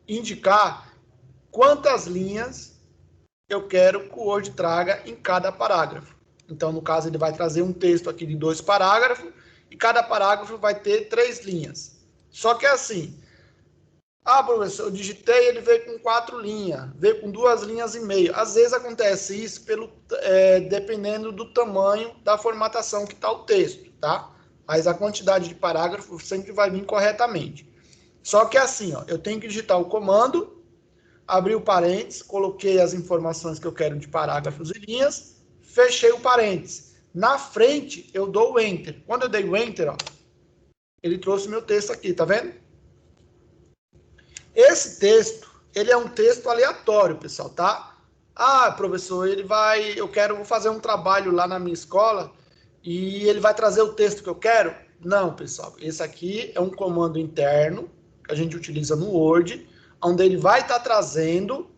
indicar quantas linhas eu quero que o Word traga em cada parágrafo. Então, no caso, ele vai trazer um texto aqui de 2 parágrafos e cada parágrafo vai ter 3 linhas. Só que é assim, professor, eu digitei, ele veio com 4 linhas, veio com 2 linhas e meio. Às vezes acontece isso dependendo do tamanho da formatação que está o texto, tá? Mas a quantidade de parágrafos sempre vai vir corretamente. Só que assim, ó, eu tenho que digitar o comando, abrir o parênteses, coloquei as informações que eu quero de parágrafos e linhas, fechei o parênteses. Na frente, eu dou o Enter. Quando eu dei o Enter, ó, ele trouxe meu texto aqui, tá vendo? Esse texto, ele é um texto aleatório, pessoal, tá? Professor, eu vou fazer um trabalho lá na minha escola e ele vai trazer o texto que eu quero? Não, pessoal, esse aqui é um comando interno que a gente utiliza no Word, onde ele vai estar trazendo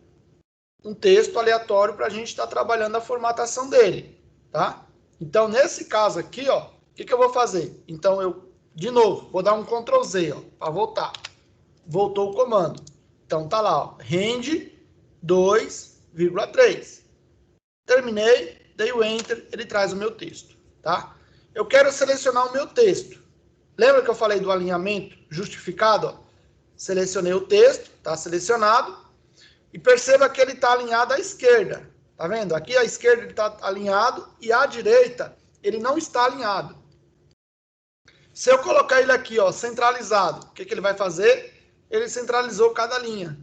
um texto aleatório para a gente estar trabalhando a formatação dele, tá? Então, nesse caso aqui, ó, o que eu vou fazer? Então, de novo, vou dar um Ctrl Z, ó, para voltar. Voltou o comando. Então, tá lá, ó, rend 2,3. Terminei, dei o Enter, ele traz o meu texto, tá? Eu quero selecionar o meu texto. Lembra que eu falei do alinhamento justificado? Ó? Selecionei o texto, tá selecionado. E perceba que ele está alinhado à esquerda. Tá vendo? Aqui à esquerda ele está alinhado e à direita ele não está alinhado. Se eu colocar ele aqui, ó, centralizado, o que ele vai fazer? Ele centralizou cada linha.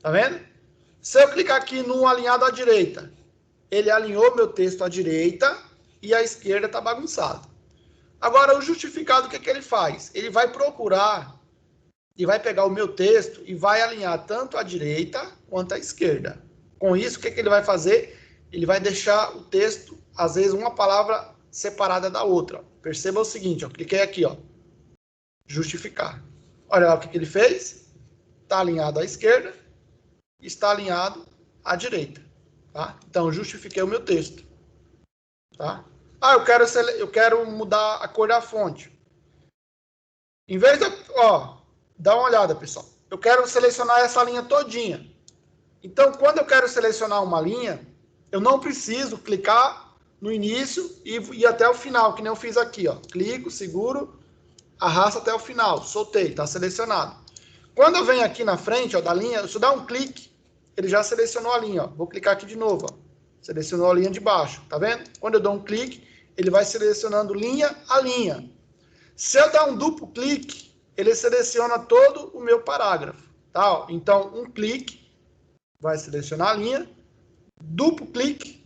Tá vendo? Se eu clicar aqui no alinhado à direita, ele alinhou meu texto à direita e à esquerda está bagunçado. Agora, o justificado, o que ele faz? Ele vai procurar e vai pegar o meu texto e vai alinhar tanto à direita quanto à esquerda. Com isso, o que ele vai fazer? Ele vai deixar o texto, às vezes, uma palavra separada da outra. Perceba o seguinte, ó, cliquei aqui, ó, justificar. Olha lá o que ele fez. Está alinhado à esquerda, está alinhado à direita. Tá? Então, justifiquei o meu texto. Tá? Eu quero mudar a cor da fonte. Em vez de... dá uma olhada, pessoal. Eu quero selecionar essa linha todinha. Então, quando eu quero selecionar uma linha, eu não preciso clicar no início e ir até o final, que nem eu fiz aqui. Ó. Clico, seguro, arrasto até o final. Soltei, está selecionado. Quando eu venho aqui na frente, ó, da linha, se eu dar um clique, ele já selecionou a linha. Ó. Vou clicar aqui de novo. Ó. Selecionou a linha de baixo. Tá vendo? Quando eu dou um clique, ele vai selecionando linha a linha. Se eu dar um duplo clique, ele seleciona todo o meu parágrafo. Tá? Ó. Então, um clique vai selecionar a linha. Duplo clique,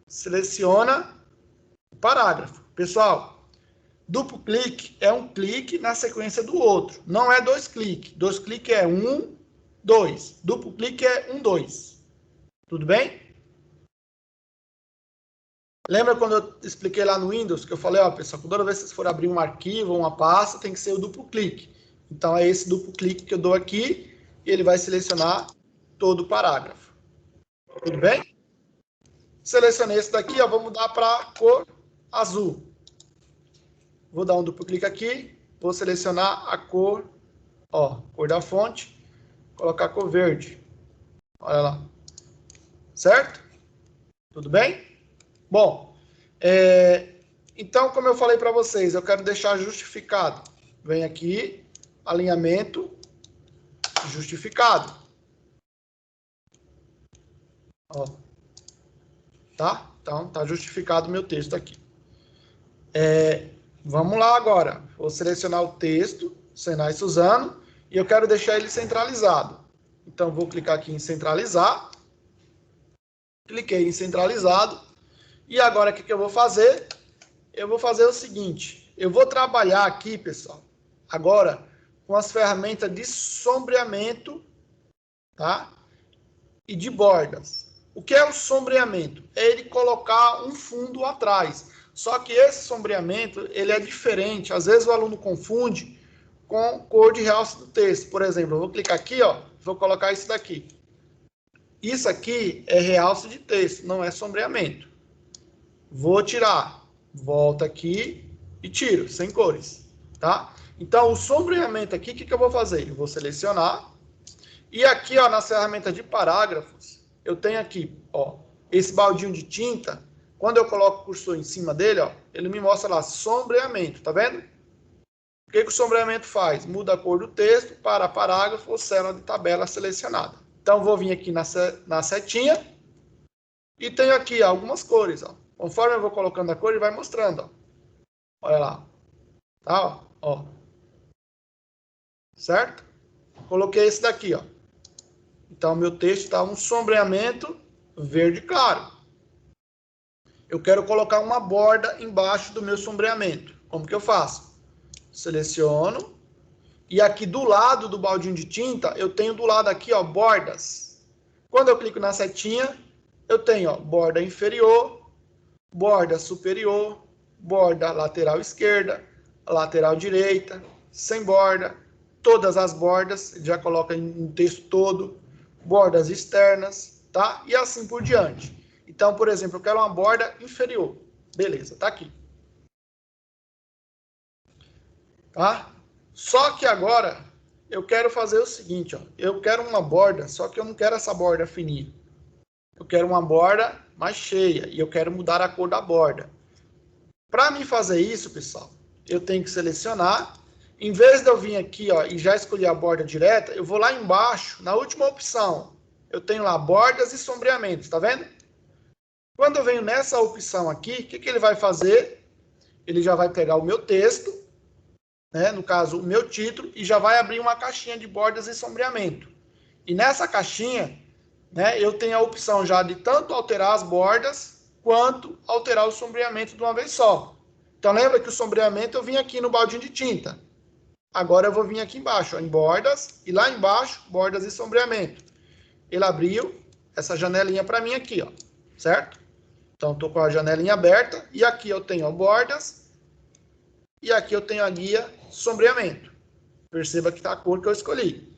seleciona o parágrafo. Pessoal, duplo clique é um clique na sequência do outro. Não é 2 cliques. 2 cliques é 1, 2. Duplo clique é 1, 2. Tudo bem? Lembra quando eu expliquei lá no Windows, que eu falei, ó, pessoal, toda vez que vocês forem abrir um arquivo ou uma pasta, tem que ser o duplo clique. Então, é esse duplo clique que eu dou aqui e ele vai selecionar todo o parágrafo. Tudo bem? Selecionei esse daqui, ó, vou mudar para cor azul. Vou dar um duplo clique aqui, vou selecionar a cor, ó, cor da fonte, colocar a cor verde. Olha lá. Certo? Tudo bem? Bom, Então, como eu falei para vocês, eu quero deixar justificado. Vem aqui, alinhamento, justificado. Ó. Tá? Então, tá justificado o meu texto aqui. Vamos lá agora. Vou selecionar o texto, Senai Suzano, e eu quero deixar ele centralizado. Então, vou clicar aqui em centralizar. Cliquei em centralizado. E agora, o que eu vou fazer? Eu vou fazer o seguinte. Eu vou trabalhar aqui, pessoal, agora, com as ferramentas de sombreamento, tá? E de bordas. O que é o sombreamento? É ele colocar um fundo atrás. Só que esse sombreamento, ele é diferente. Às vezes o aluno confunde com cor de realce do texto. Por exemplo, eu vou clicar aqui, ó, vou colocar isso daqui. Isso aqui é realce de texto, não é sombreamento. Vou tirar. Volto aqui e tiro, sem cores, tá? Então, o sombreamento aqui, o que eu vou fazer? Eu vou selecionar. E aqui, ó, nas ferramentas de parágrafos, eu tenho aqui, ó, esse baldinho de tinta. Quando eu coloco o cursor em cima dele, ó, ele me mostra lá sombreamento, tá vendo? O que o sombreamento faz? Muda a cor do texto para parágrafo ou célula de tabela selecionada. Então, vou vir aqui na setinha e tenho aqui ó, algumas cores, ó. Conforme eu vou colocando a cor, ele vai mostrando, ó. Olha lá. Tá, ó. Certo? Coloquei esse daqui, ó. Então, meu texto está um sombreamento verde claro. Eu quero colocar uma borda embaixo do meu sombreamento. Como que eu faço? Seleciono. E aqui do lado do baldinho de tinta, eu tenho do lado aqui, ó, bordas. Quando eu clico na setinha, eu tenho, ó, borda inferior, borda superior, borda lateral esquerda, lateral direita, sem borda, todas as bordas, já coloca em texto todo, bordas externas, tá? E assim por diante. Então, por exemplo, eu quero uma borda inferior. Beleza, tá aqui. Tá? Só que agora eu quero fazer o seguinte, ó. Eu quero uma borda, só que eu não quero essa borda fininha. Eu quero uma borda mais cheia e eu quero mudar a cor da borda. Para mim fazer isso, pessoal, eu tenho que selecionar. Em vez de eu vir aqui, ó, e já escolher a borda direta, eu vou lá embaixo, na última opção. Eu tenho lá bordas e sombreamentos, tá vendo? Quando eu venho nessa opção aqui, o que ele vai fazer? Ele já vai pegar o meu texto, né, no caso, o meu título, e já vai abrir uma caixinha de bordas e sombreamento. E nessa caixinha, né, eu tenho a opção já de tanto alterar as bordas, quanto alterar o sombreamento de uma vez só. Então, lembra que o sombreamento eu vim aqui no baldinho de tinta. Agora eu vou vir aqui embaixo, ó, em bordas, e lá embaixo, bordas e sombreamento. Ele abriu essa janelinha para mim aqui, ó, certo? Então, estou com a janelinha aberta, e aqui eu tenho ó, bordas, e aqui eu tenho a guia sombreamento. Perceba que está a cor que eu escolhi.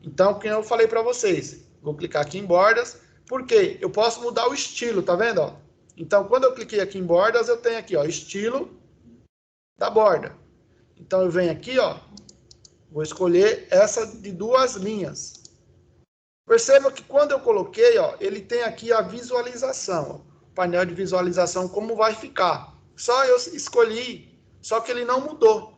Então, como eu falei para vocês, vou clicar aqui em bordas, porque eu posso mudar o estilo, tá vendo? Ó? Então, quando eu cliquei aqui em bordas, eu tenho aqui, ó, estilo da borda. Então, eu venho aqui, ó, vou escolher essa de 2 linhas. Perceba que quando eu coloquei, ó, ele tem aqui a visualização, ó, painel de visualização, como vai ficar. Só eu escolhi, só que ele não mudou.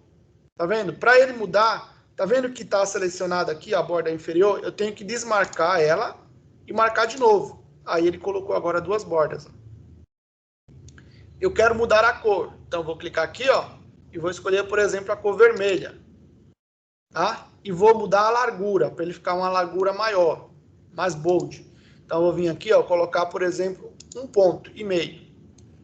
Tá vendo? Para ele mudar, tá vendo que está selecionado aqui a borda inferior? Eu tenho que desmarcar ela e marcar de novo. Aí ele colocou agora 2 bordas. Eu quero mudar a cor. Então, vou clicar aqui, ó, e vou escolher, por exemplo, a cor vermelha. Tá? E vou mudar a largura, para ele ficar uma largura maior, mais bold. Então, eu vou vir aqui, ó, colocar, por exemplo, 1,5 ponto.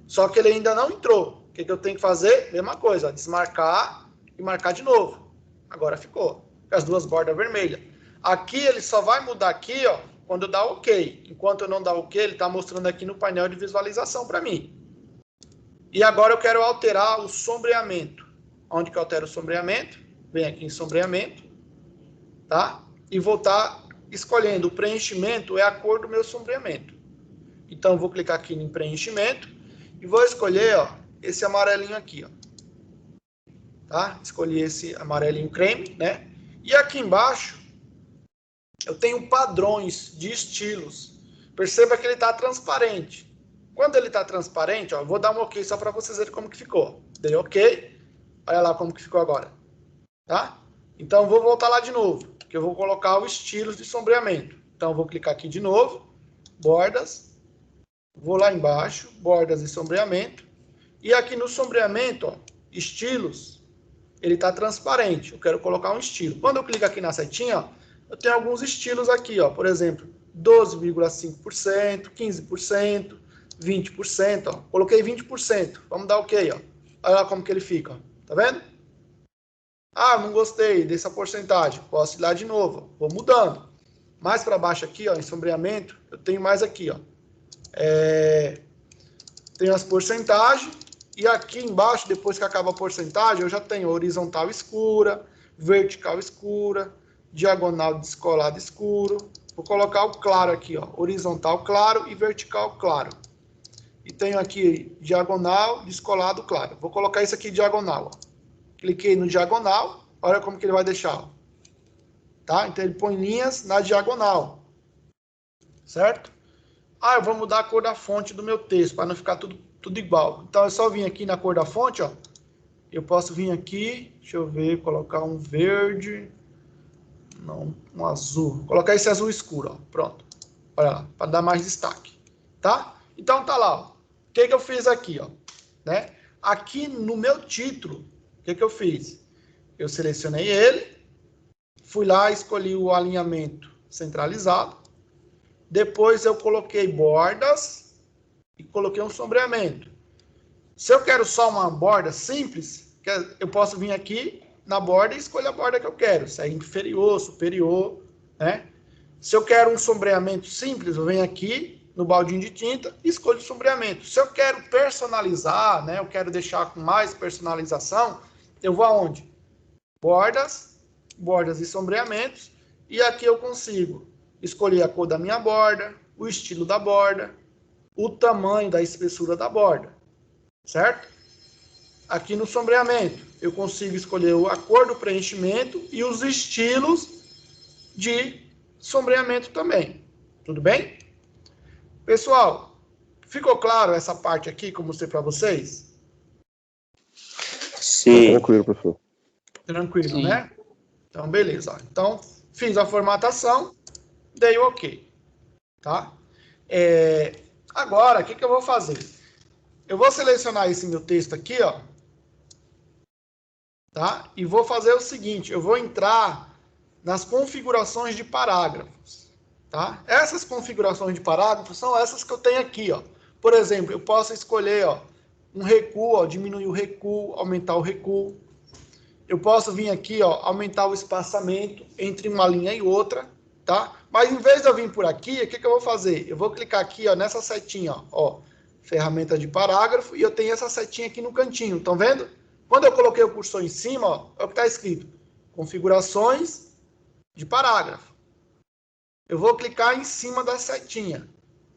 Só que ele ainda não entrou. O que eu tenho que fazer? Mesma coisa, ó, desmarcar e marcar de novo. Agora ficou. Com as 2 bordas vermelhas. Aqui ele só vai mudar aqui, ó, quando eu dar OK. Enquanto eu não dar OK, ele está mostrando aqui no painel de visualização para mim. E agora eu quero alterar o sombreamento. Onde que eu altero o sombreamento? Vem aqui em sombreamento, tá? E vou estar escolhendo o preenchimento, é a cor do meu sombreamento. Então, eu vou clicar aqui em preenchimento e vou escolher, ó, esse amarelinho aqui, ó. Tá? Escolhi esse amarelinho creme, né? E aqui embaixo, eu tenho padrões de estilos. Perceba que ele está transparente. Quando ele está transparente, ó, eu vou dar um OK só para vocês verem como que ficou. Dei OK. Olha lá como que ficou agora. Tá? Então, vou voltar lá de novo, que eu vou colocar o estilos de sombreamento. Então, eu vou clicar aqui de novo, bordas, vou lá embaixo, bordas e sombreamento, e aqui no sombreamento, ó, estilos, ele está transparente, eu quero colocar um estilo. Quando eu clico aqui na setinha, ó, eu tenho alguns estilos aqui, ó, por exemplo, 12,5%, 15%, 20%, ó, coloquei 20%, vamos dar OK, ó. Olha lá como que ele fica, ó. Tá vendo? Ah, não gostei dessa porcentagem. Posso ir lá de novo. Vou mudando. Mais para baixo aqui, ó, em sombreamento, eu tenho mais aqui, ó. Tenho as porcentagens. E aqui embaixo, depois que acaba a porcentagem, eu já tenho horizontal escura, vertical escura, diagonal descolado escuro. Vou colocar o claro aqui, ó. Horizontal claro e vertical claro. E tenho aqui diagonal, descolado claro. Vou colocar isso aqui diagonal, ó. Cliquei no diagonal, olha como que ele vai deixar. Tá? Então, ele põe linhas na diagonal. Certo? Ah, eu vou mudar a cor da fonte do meu texto, para não ficar tudo igual. Então, é só vir aqui na cor da fonte, ó. Eu posso vir aqui, deixa eu ver, colocar um verde. Não, um azul. Vou colocar esse azul escuro, ó. Pronto. Olha lá, para dar mais destaque. Tá? Então, tá lá, ó. O que eu fiz aqui, ó? Né? Aqui no meu título, o que eu fiz? Eu selecionei ele, fui lá, escolhi o alinhamento centralizado, depois eu coloquei bordas e coloquei um sombreamento. Se eu quero só uma borda simples, eu posso vir aqui na borda e escolher a borda que eu quero, se é inferior, superior, né? Se eu quero um sombreamento simples, eu venho aqui no baldinho de tinta e escolho o sombreamento. Se eu quero personalizar, né, eu quero deixar com mais personalização, eu vou aonde? Bordas, bordas e sombreamentos. E aqui eu consigo escolher a cor da minha borda, o estilo da borda, o tamanho da espessura da borda. Certo? Aqui no sombreamento, eu consigo escolher a cor do preenchimento e os estilos de sombreamento também. Tudo bem? Pessoal, ficou claro essa parte aqui, como mostrei para vocês? Sim. Tranquilo, professor. Tranquilo, Sim. né? Então, beleza. Então, fiz a formatação, dei o OK. Tá? Agora, o que eu vou fazer? Eu vou selecionar esse meu texto aqui, ó. Tá? E vou fazer o seguinte, eu vou entrar nas configurações de parágrafos. Tá? Essas configurações de parágrafos são essas que eu tenho aqui, ó. Por exemplo, eu posso escolher, ó, um recuo, ó, diminuir o recuo, aumentar o recuo. Eu posso vir aqui, ó, aumentar o espaçamento entre uma linha e outra, tá? Mas em vez de eu vir por aqui, o que eu vou fazer? Eu vou clicar aqui, ó, nessa setinha, ó, ferramenta de parágrafo, e eu tenho essa setinha aqui no cantinho, estão vendo? Quando eu coloquei o cursor em cima, ó, é o que está escrito, configurações de parágrafo. Eu vou clicar em cima da setinha.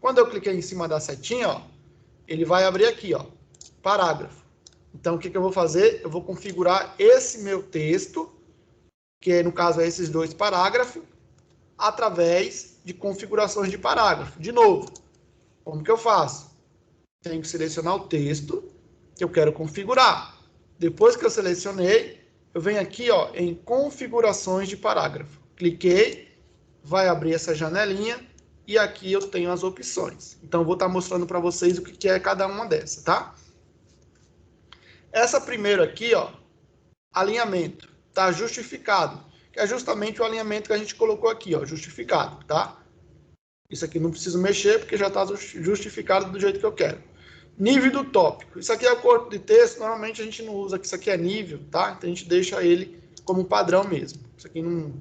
Quando eu cliquei em cima da setinha, ó, ele vai abrir aqui, ó, parágrafo. Então, o que eu vou fazer? Eu vou configurar esse meu texto, que no caso é esses dois parágrafos, através de configurações de parágrafo. De novo, como que eu faço? Tenho que selecionar o texto que eu quero configurar. Depois que eu selecionei, eu venho aqui, ó, em configurações de parágrafo. Cliquei, vai abrir essa janelinha e aqui eu tenho as opções. Então, eu vou estar mostrando para vocês o que é cada uma dessas, tá? Essa primeira aqui, ó, alinhamento, tá justificado, que é justamente o alinhamento que a gente colocou aqui, ó, justificado, tá? Isso aqui não preciso mexer porque já está justificado do jeito que eu quero. Nível do tópico, isso aqui é o corpo de texto, normalmente a gente não usa, que isso aqui é nível, tá? Então a gente deixa ele como padrão mesmo. Isso aqui não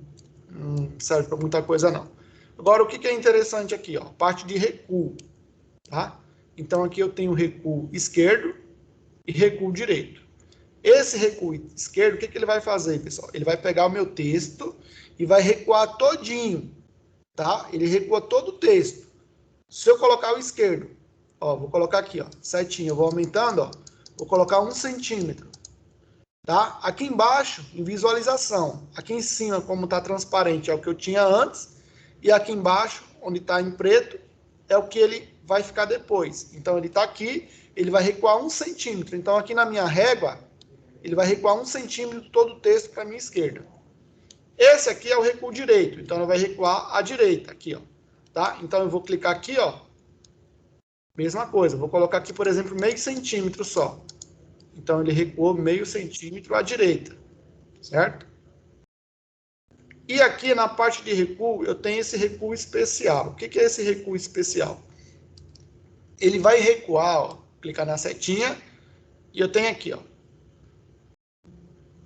serve para muita coisa não. Agora, o que é interessante aqui, ó, parte de recuo, tá? Então aqui eu tenho recuo esquerdo e recuo direito. Esse recuo esquerdo, o que ele vai fazer, pessoal? Ele vai pegar o meu texto e vai recuar todinho, tá? Ele recua todo o texto. Se eu colocar o esquerdo, ó, vou colocar aqui, ó, setinha, eu vou aumentando, ó, vou colocar 1 centímetro, tá? Aqui embaixo, em visualização, aqui em cima, como está transparente, é o que eu tinha antes, e aqui embaixo, onde está em preto, é o que ele vai ficar depois. Então, ele está aqui, ele vai recuar 1 centímetro. Então, aqui na minha régua, ele vai recuar 1 centímetro todo o texto para a minha esquerda. Esse aqui é o recuo direito, então ele vai recuar à direita, aqui, ó. Tá? Então, eu vou clicar aqui, ó. Mesma coisa, vou colocar aqui, por exemplo, meio centímetro só. Então, ele recuou meio centímetro à direita, certo? E aqui na parte de recuo, eu tenho esse recuo especial. O que é esse recuo especial? Ele vai recuar, ó, clicar na setinha, e eu tenho aqui, ó,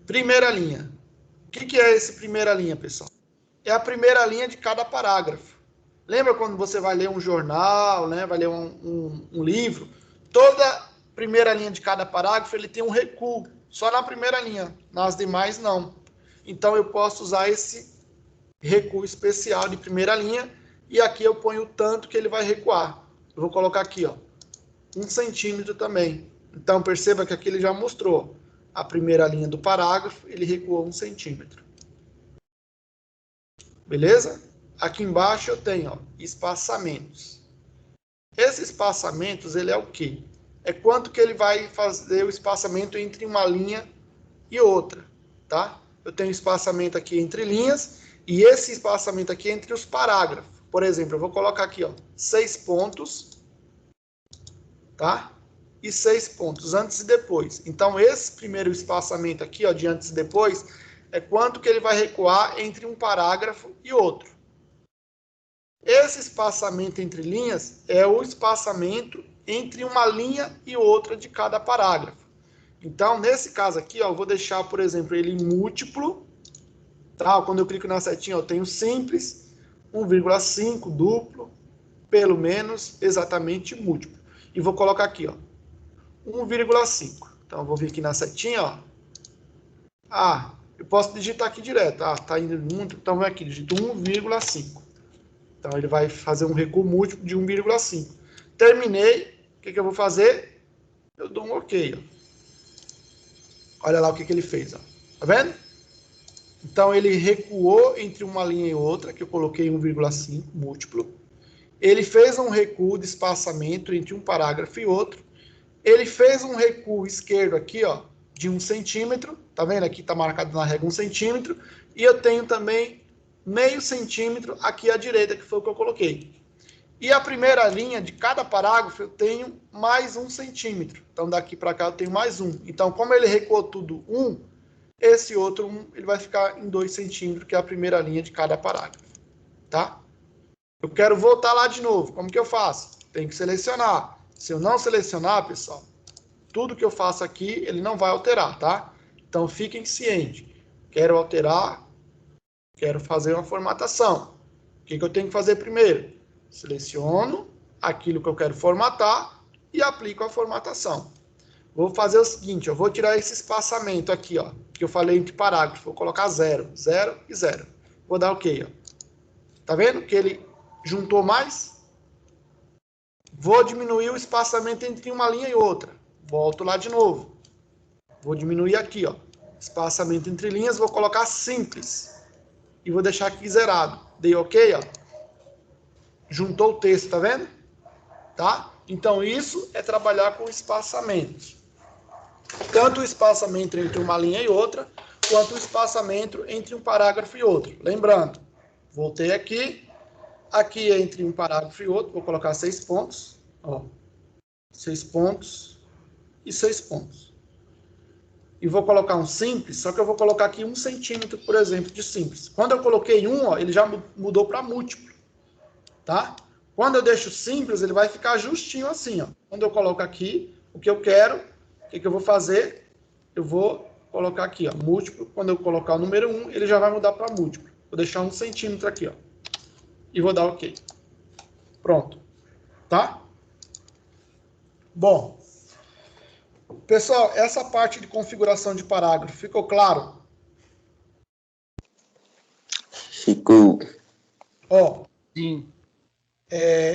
primeira linha. O que é esse primeira linha, pessoal? É a primeira linha de cada parágrafo. Lembra quando você vai ler um jornal, né, vai ler um livro? Toda primeira linha de cada parágrafo, ele tem um recuo, só na primeira linha, nas demais não. Então, eu posso usar esse recuo especial de primeira linha, e aqui eu ponho o tanto que ele vai recuar. Eu vou colocar aqui, ó, 1 centímetro também. Então, perceba que aqui ele já mostrou a primeira linha do parágrafo, ele recuou 1 centímetro. Beleza? Aqui embaixo eu tenho, ó, espaçamentos. Esses espaçamentos, ele é o quê? É quanto que ele vai fazer o espaçamento entre uma linha e outra, tá? Eu tenho espaçamento aqui entre linhas, e esse espaçamento aqui entre os parágrafos. Por exemplo, eu vou colocar aqui, ó, 6 pontos, tá? E 6 pontos, antes e depois. Então, esse primeiro espaçamento aqui, ó, de antes e depois, é quanto que ele vai recuar entre um parágrafo e outro. Esse espaçamento entre linhas é o espaçamento entre uma linha e outra de cada parágrafo. Então, nesse caso aqui, ó, eu vou deixar, por exemplo, ele em múltiplo, tá? Quando eu clico na setinha, eu tenho simples, 1,5, duplo, pelo menos, exatamente, múltiplo. E vou colocar aqui, ó, 1,5. Então, eu vou vir aqui na setinha, ó. Ah, eu posso digitar aqui direto. Ah, tá indo muito, então vem aqui, digito 1,5. Então, ele vai fazer um recuo múltiplo de 1,5. Terminei, o que eu vou fazer? Eu dou um OK, ó. Olha lá o que ele fez, ó. Tá vendo? Então, ele recuou entre uma linha e outra, que eu coloquei 1,5, múltiplo. Ele fez um recuo de espaçamento entre um parágrafo e outro. Ele fez um recuo esquerdo aqui, ó, de 1 centímetro. Tá vendo? Aqui tá marcado na régua 1 centímetro. E eu tenho também meio centímetro aqui à direita, que foi o que eu coloquei. E a primeira linha de cada parágrafo eu tenho mais 1 centímetro. Então, daqui para cá eu tenho mais 1. Então, como ele recuou tudo 1, esse outro 1 ele vai ficar em 2 centímetros, que é a primeira linha de cada parágrafo. Tá? Eu quero voltar lá de novo. Como que eu faço? Tenho que selecionar. Se eu não selecionar, pessoal, tudo que eu faço aqui, ele não vai alterar, tá? Então, fiquem cientes. Quero alterar, quero fazer uma formatação. O que eu tenho que fazer primeiro? Seleciono aquilo que eu quero formatar e aplico a formatação. Vou fazer o seguinte, eu vou tirar esse espaçamento aqui, ó, que eu falei entre parágrafos. Vou colocar 0, 0 e 0. Vou dar OK, ó. Tá vendo que ele juntou mais? Vou diminuir o espaçamento entre uma linha e outra. Volto lá de novo. Vou diminuir aqui, ó. Espaçamento entre linhas, vou colocar simples. E vou deixar aqui zerado. Dei OK, ó. Juntou o texto, tá vendo? Tá? Então, isso é trabalhar com espaçamentos. Tanto o espaçamento entre uma linha e outra, quanto o espaçamento entre um parágrafo e outro. Lembrando, voltei aqui. Aqui é entre um parágrafo e outro, vou colocar 6 pontos. Ó, 6 pontos e 6 pontos. E vou colocar um simples, só que eu vou colocar aqui 1 centímetro, por exemplo, de simples. Quando eu coloquei 1, ó, ele já mudou para múltiplo. Tá? Quando eu deixo simples, ele vai ficar justinho assim, ó. Quando eu coloco aqui o que eu quero, o que eu vou fazer? Eu vou colocar aqui, ó, múltiplo. Quando eu colocar o número 1, ele já vai mudar para múltiplo. Vou deixar 1 centímetro aqui, ó. E vou dar OK. Pronto. Tá? Bom. Pessoal, essa parte de configuração de parágrafo, ficou claro? Ficou. Ó. Sim.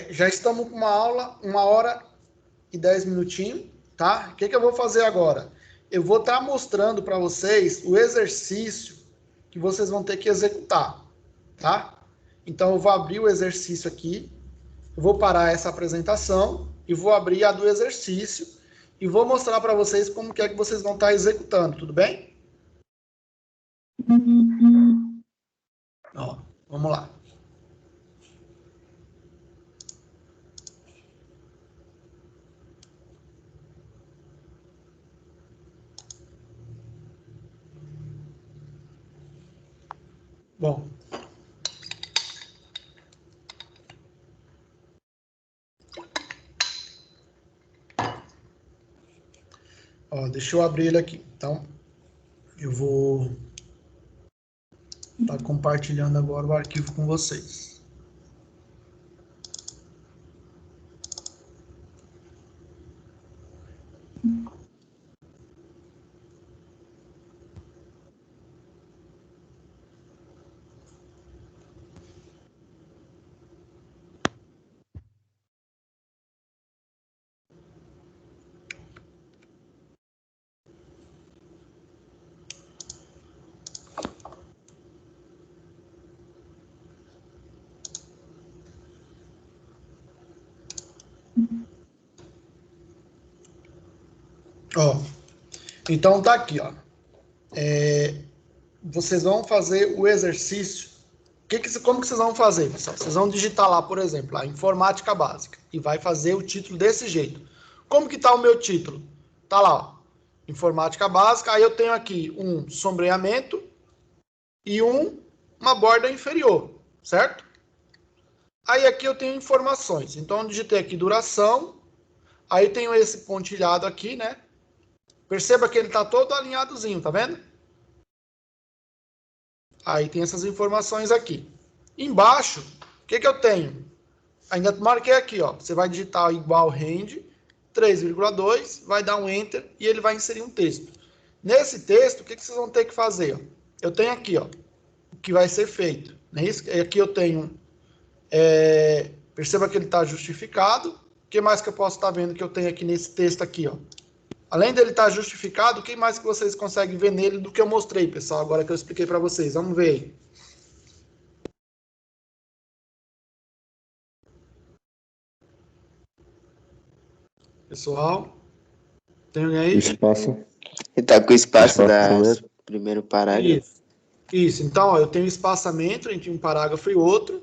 Já estamos com uma aula, 1 hora e 10 minutinhos, tá? O que eu vou fazer agora? Eu vou estar mostrando para vocês o exercício que vocês vão ter que executar, tá? Então, eu vou abrir o exercício aqui eu vou parar essa apresentação e vou abrir a do exercício e vou mostrar para vocês como que é que vocês vão estar executando, tudo bem? Ó, vamos lá. Bom. Ó, deixa eu abrir ele aqui. Então, eu vou estar compartilhando agora o arquivo com vocês. Ó, então tá aqui, ó. Vocês vão fazer o exercício. Como que vocês vão fazer, pessoal? Vocês vão digitar lá, por exemplo, a informática básica e vai fazer o título desse jeito. Como que tá o meu título? Tá lá, ó, informática básica. Aí eu tenho aqui um sombreamento e uma borda inferior, certo? Aí aqui eu tenho informações. Então eu digitei aqui duração. Aí tenho esse pontilhado aqui, né? Perceba que ele tá todo alinhadozinho, tá vendo? Aí tem essas informações aqui. Embaixo, o que eu tenho? Ainda marquei aqui, ó. Você vai digitar igual range 3,2, vai dar um enter e ele vai inserir um texto. Nesse texto, o que vocês vão ter que fazer? Ó? Eu tenho aqui, ó, o que vai ser feito. Não é isso? Aqui eu tenho, perceba que ele está justificado. O que mais que eu posso estar vendo que eu tenho aqui nesse texto aqui, ó? Além dele estar justificado, o que mais que vocês conseguem ver nele do que eu mostrei, pessoal, agora que eu expliquei para vocês? Vamos ver aí. Pessoal, tem alguém aí? Espaço. Ele tá com o espaço do primeiro parágrafo. Isso. Então, ó, eu tenho espaçamento entre um parágrafo e outro.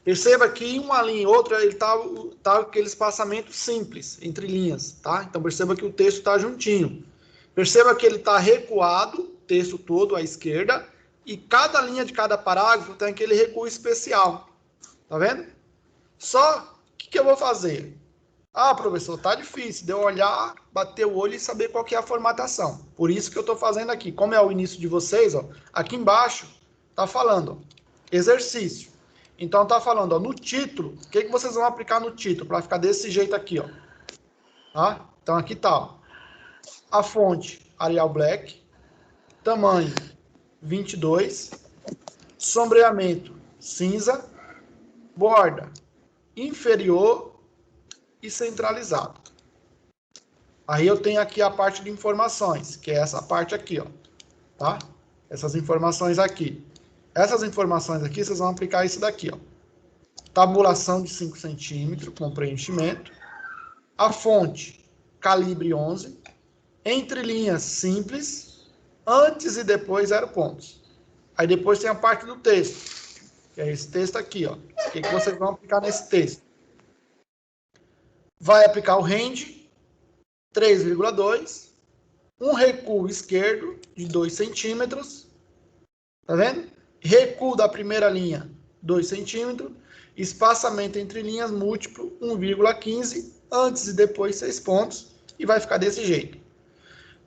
Perceba que em uma linha e outra ele tá aquele espaçamento simples entre linhas, tá? Então perceba que o texto está juntinho. Perceba que ele está recuado, o texto todo à esquerda, e cada linha de cada parágrafo tem aquele recuo especial. Tá vendo? Só que eu vou fazer? Ah, professor, tá difícil de eu olhar, bater o olho e saber qual que é a formatação. Por isso que eu estou fazendo aqui. Como é o início de vocês, ó, aqui embaixo tá falando, ó, exercício. Então tá falando, ó, no título, o que vocês vão aplicar no título para ficar desse jeito aqui, ó. Tá? Então aqui tá, ó. A fonte Arial Black, tamanho 22, sombreamento cinza, borda inferior e centralizado. Aí eu tenho aqui a parte de informações, que é essa parte aqui, ó, tá? Essas informações aqui. Essas informações aqui, vocês vão aplicar isso daqui, ó. Tabulação de 5 centímetros com preenchimento. A fonte, calibre 11. Entre linhas simples, antes e depois 0 pontos. Aí depois tem a parte do texto, que é esse texto aqui, ó. O que vocês vão aplicar nesse texto? Vai aplicar o range 3,2, um recuo esquerdo de 2 centímetros, tá vendo? Recuo da primeira linha 2 centímetros, espaçamento entre linhas múltiplo 1,15, antes e depois 6 pontos, e vai ficar desse jeito.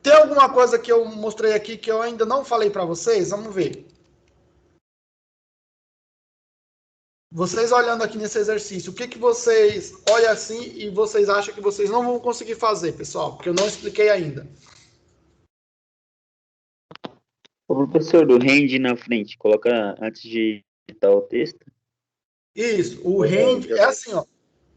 Tem alguma coisa que eu mostrei aqui que eu ainda não falei para vocês? Vamos ver. Vocês olhando aqui nesse exercício, o que vocês olham assim e vocês acham que vocês não vão conseguir fazer, pessoal? Porque eu não expliquei ainda. O professor, do range na frente, coloca antes de digitar o texto? Isso, o range é assim, ó.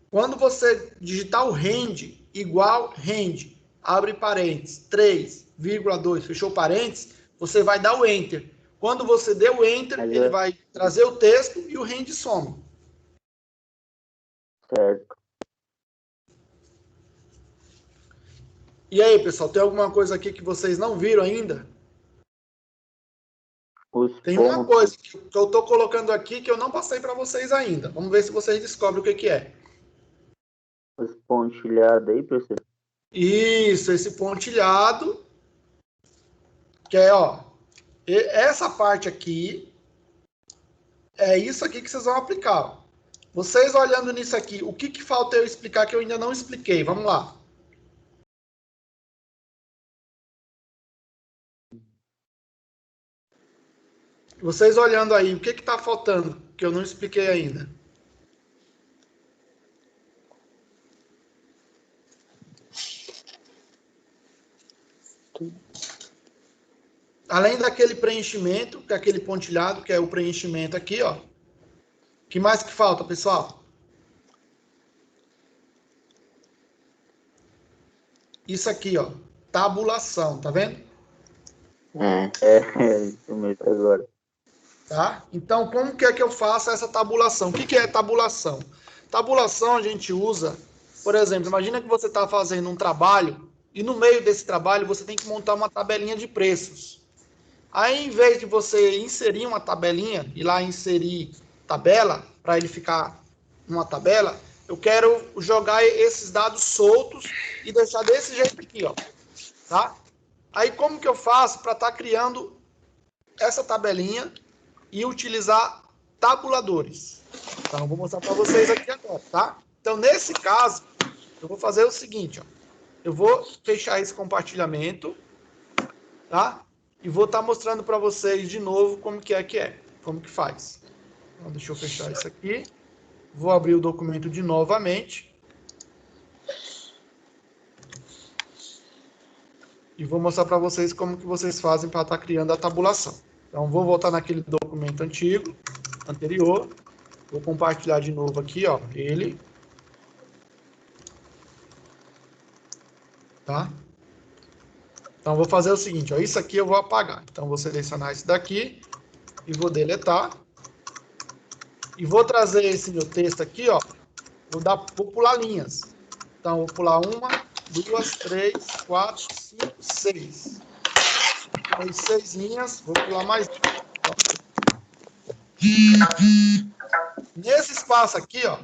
Quando você digitar o range, igual range, abre parênteses, 3,2, fechou parênteses, você vai dar o enter. Quando você der o enter, ele vai trazer o texto e o range some. Certo. E aí, pessoal, tem alguma coisa aqui que vocês não viram ainda? Tem uma coisa que eu estou colocando aqui que eu não passei para vocês ainda. Vamos ver se vocês descobrem o que é. Os pontilhados aí, professor? Isso, esse pontilhado, que é, ó, essa parte aqui, é isso aqui que vocês vão aplicar. Ó. Vocês olhando nisso aqui, o que falta eu explicar que eu ainda não expliquei? Vamos lá. Vocês olhando aí, o que está faltando que eu não expliquei ainda? Além daquele preenchimento, que é aquele pontilhado, que é o preenchimento aqui, ó. O que mais que falta, pessoal? Isso aqui, ó. Tabulação, tá vendo? Isso mesmo agora. Tá? Então, como que é que eu faço essa tabulação? O que é tabulação? Tabulação a gente usa, por exemplo, imagina que você está fazendo um trabalho e no meio desse trabalho você tem que montar uma tabelinha de preços. Aí, em vez de você inserir uma tabelinha e lá inserir tabela, para ele ficar numa tabela, eu quero jogar esses dados soltos e deixar desse jeito aqui, ó. Tá? Aí, como que eu faço para estar criando essa tabelinha e utilizar tabuladores? Então, eu vou mostrar para vocês aqui agora, tá? Então, nesse caso, eu vou fazer o seguinte, ó. Eu vou fechar esse compartilhamento, tá? E vou estar mostrando para vocês de novo como que é, como que faz. Então, deixa eu fechar isso aqui. Vou abrir o documento de novamente. E vou mostrar para vocês como que vocês fazem para estar criando a tabulação. Então, vou voltar naquele documento anterior. Vou compartilhar de novo aqui, ó, ele. Tá? Então, vou fazer o seguinte, ó, isso aqui eu vou apagar. Então, vou selecionar esse daqui e vou deletar. E vou trazer esse meu texto aqui, ó, vou pular linhas. Então, vou pular 1, 2, 3, 4, 5, 6. Pulei 6 linhas, vou pular mais. Nesse espaço aqui, ó,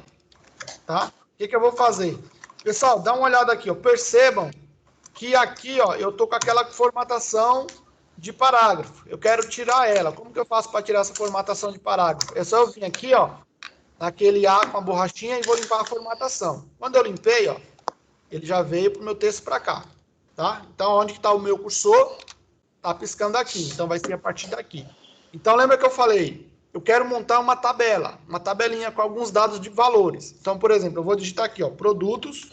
tá? O que eu vou fazer? Pessoal, dá uma olhada aqui, ó. Percebam que aqui, ó, eu tô com aquela formatação de parágrafo. Eu quero tirar ela. Como que eu faço para tirar essa formatação de parágrafo? É só eu vir aqui, ó, naquele A com a borrachinha e vou limpar a formatação. Quando eu limpei, ó, ele já veio pro meu texto para cá, tá? Então, onde que tá o meu cursor? Tá piscando aqui. Então, vai ser a partir daqui. Então, lembra que eu falei? Eu quero montar uma tabela, uma tabelinha com alguns dados de valores. Então, por exemplo, eu vou digitar aqui, ó, produtos.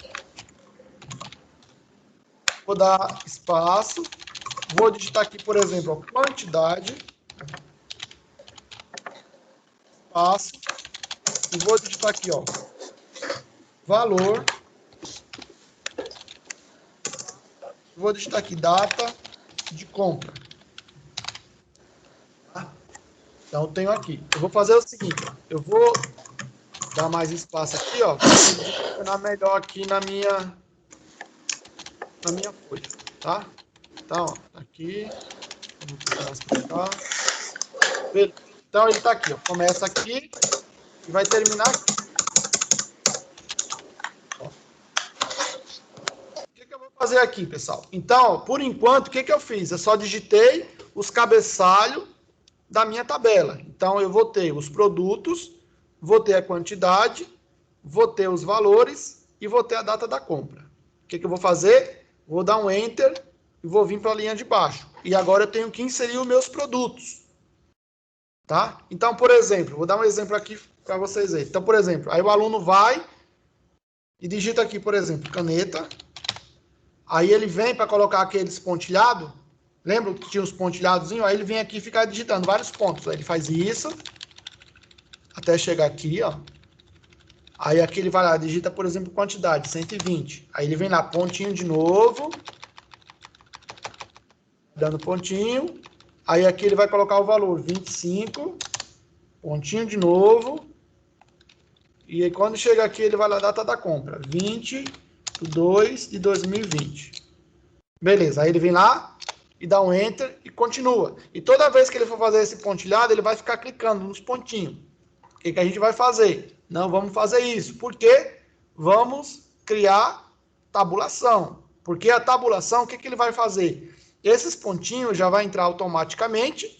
Vou dar espaço. Vou digitar aqui, por exemplo, ó, quantidade. Espaço. E vou digitar aqui, ó, valor. Vou digitar aqui data de compra. Tá? Então, eu tenho aqui. Eu vou fazer o seguinte, ó, eu vou dar mais espaço aqui, ó, para funcionar melhor aqui na minha folha, tá? Então, ó, aqui. Vamos cá. Beleza. Então, ele tá aqui, ó. Começa aqui e vai terminar aqui. Ó. O que eu vou fazer aqui, pessoal? Então, por enquanto, o que eu fiz? Eu só digitei os cabeçalhos da minha tabela. Então, eu vou ter os produtos, vou ter a quantidade, vou ter os valores e vou ter a data da compra. O que eu vou fazer? Vou dar um Enter e vou vir para a linha de baixo. E agora eu tenho que inserir os meus produtos. Tá? Então, por exemplo, vou dar um exemplo aqui para vocês verem. Então, por exemplo, aí o aluno vai e digita aqui, por exemplo, caneta. Aí ele vem para colocar aqueles pontilhados. Lembra que tinha os pontilhados? Aí ele vem aqui e fica digitando vários pontos. Aí ele faz isso até chegar aqui, ó. Aí aqui ele vai lá, digita, por exemplo, quantidade, 120. Aí ele vem lá, pontinho de novo. Dando pontinho. Aí aqui ele vai colocar o valor, 25. Pontinho de novo. E aí, quando chega aqui, ele vai na data da compra. 20/2/2020. Beleza, aí ele vem lá e dá um Enter e continua. E toda vez que ele for fazer esse pontilhado, ele vai ficar clicando nos pontinhos. O que a gente vai fazer? Não vamos fazer isso. Por quê? Vamos criar tabulação. Porque a tabulação, o que ele vai fazer? Esses pontinhos já vai entrar automaticamente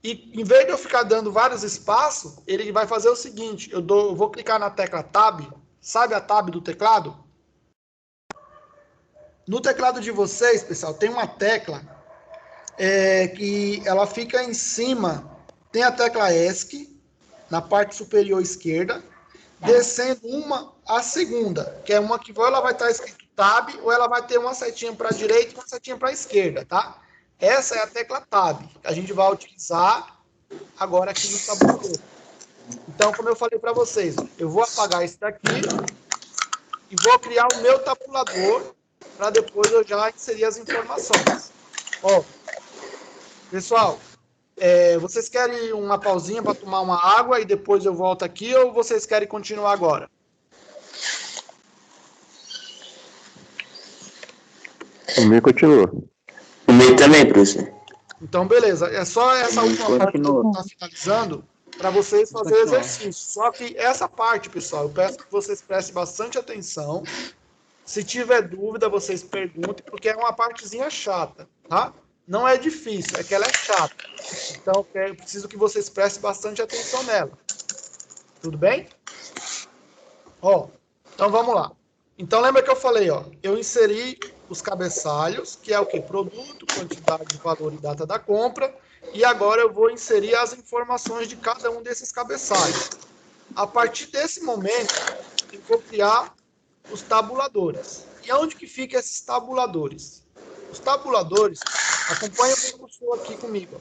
e, em vez de eu ficar dando vários espaços, ele vai fazer o seguinte, eu vou clicar na tecla Tab, sabe a Tab do teclado? No teclado de vocês, pessoal, tem uma tecla que ela fica em cima, tem a tecla ESC, na parte superior esquerda, descendo a segunda, que é uma que ou ela vai estar escrito Tab, ou ela vai ter uma setinha para a direita e uma setinha para a esquerda, tá? Essa é a tecla Tab, que a gente vai utilizar agora aqui no tabulador. Então, como eu falei para vocês, eu vou apagar esse daqui e vou criar o meu tabulador para depois eu já inserir as informações. Ó, pessoal, vocês querem uma pausinha para tomar uma água e depois eu volto aqui ou vocês querem continuar agora? O meu continua. O meu também, professor. Então, beleza. É só essa última parte que eu vou estar finalizando para vocês fazerem o exercício. Só que essa parte, pessoal, eu peço que vocês prestem bastante atenção. Se tiver dúvida, vocês perguntem, porque é uma partezinha chata, tá? Não é difícil, é que ela é chata. Então, eu preciso que vocês prestem bastante atenção nela. Tudo bem? Ó, então vamos lá. Então, lembra que eu falei, ó, eu inseri os cabeçalhos, que é o quê? Produto, quantidade, valor e data da compra. E agora eu vou inserir as informações de cada um desses cabeçalhos. A partir desse momento, eu vou criar os tabuladores. E onde que ficam esses tabuladores? Os tabuladores, acompanha o professor aqui comigo. Ó.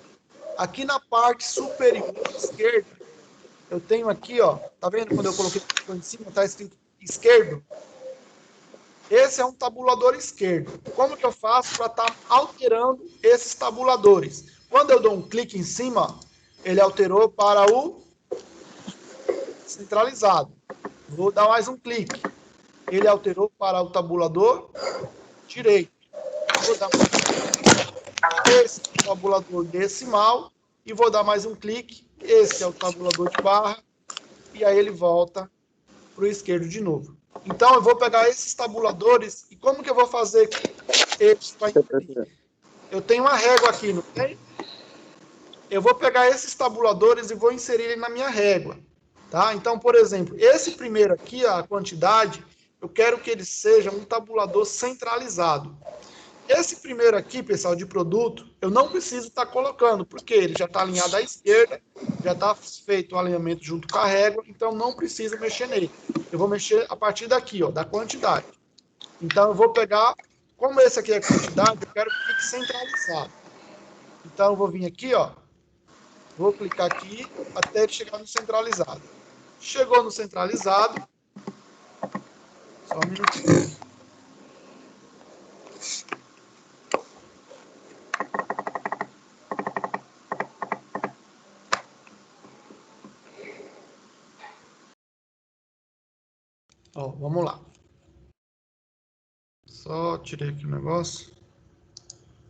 Aqui na parte superior esquerda, eu tenho aqui, ó, tá vendo quando eu coloquei em cima, tá escrito esquerdo? Esse é um tabulador esquerdo. Como que eu faço para estar alterando esses tabuladores? Quando eu dou um clique em cima, ele alterou para o centralizado. Vou dar mais um clique. Ele alterou para o tabulador direito. Vou dar mais um clique. Esse é o tabulador decimal. E vou dar mais um clique. Esse é o tabulador de barra. E aí ele volta para o esquerdo de novo. Então, eu vou pegar esses tabuladores e como que eu vou fazer eles para inserir? Eu tenho uma régua aqui, não tem? Eu vou pegar esses tabuladores e vou inserir ele na minha régua. Tá? Então, por exemplo, esse primeiro aqui, a quantidade, eu quero que ele seja um tabulador centralizado. Esse primeiro aqui, pessoal, de produto, eu não preciso estar colocando, porque ele já está alinhado à esquerda, já está feito o alinhamento junto com a régua, então não preciso mexer nele. Eu vou mexer a partir daqui, ó, da quantidade. Então, eu vou pegar, como esse aqui é a quantidade, eu quero que fique centralizado. Então, eu vou vir aqui, ó, vou clicar aqui até ele chegar no centralizado. Chegou no centralizado, só um minutinho. Ó, vamos lá. Só tirei aqui o negócio.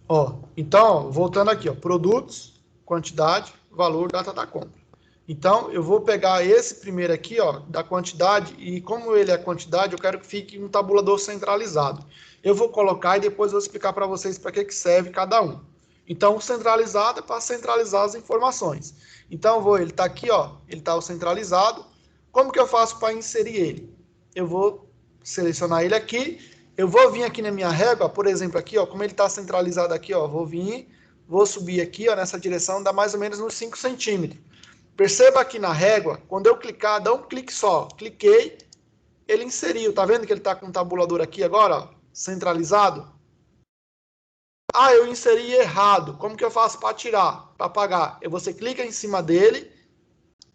Ó, então, voltando aqui, ó, produtos, quantidade, valor, data da compra. Então, eu vou pegar esse primeiro aqui, ó, da quantidade, e como ele é quantidade, eu quero que fique um tabulador centralizado. Eu vou colocar e depois vou explicar para vocês para que serve cada um. Então, o centralizado é para centralizar as informações. Então, ele está aqui, ó, ele está o centralizado. Como que eu faço para inserir ele? Eu vou selecionar ele aqui, eu vou vir aqui na minha régua, por exemplo, aqui, ó, como ele está centralizado aqui, ó, vou vir, vou subir aqui, ó, nessa direção, dá mais ou menos uns 5 centímetros. Perceba aqui na régua, quando eu clicar, dá um clique só. Cliquei, ele inseriu. Tá vendo que ele está com um tabulador aqui agora, ó, centralizado? Ah, eu inseri errado. Como que eu faço para tirar, para apagar? Você clica em cima dele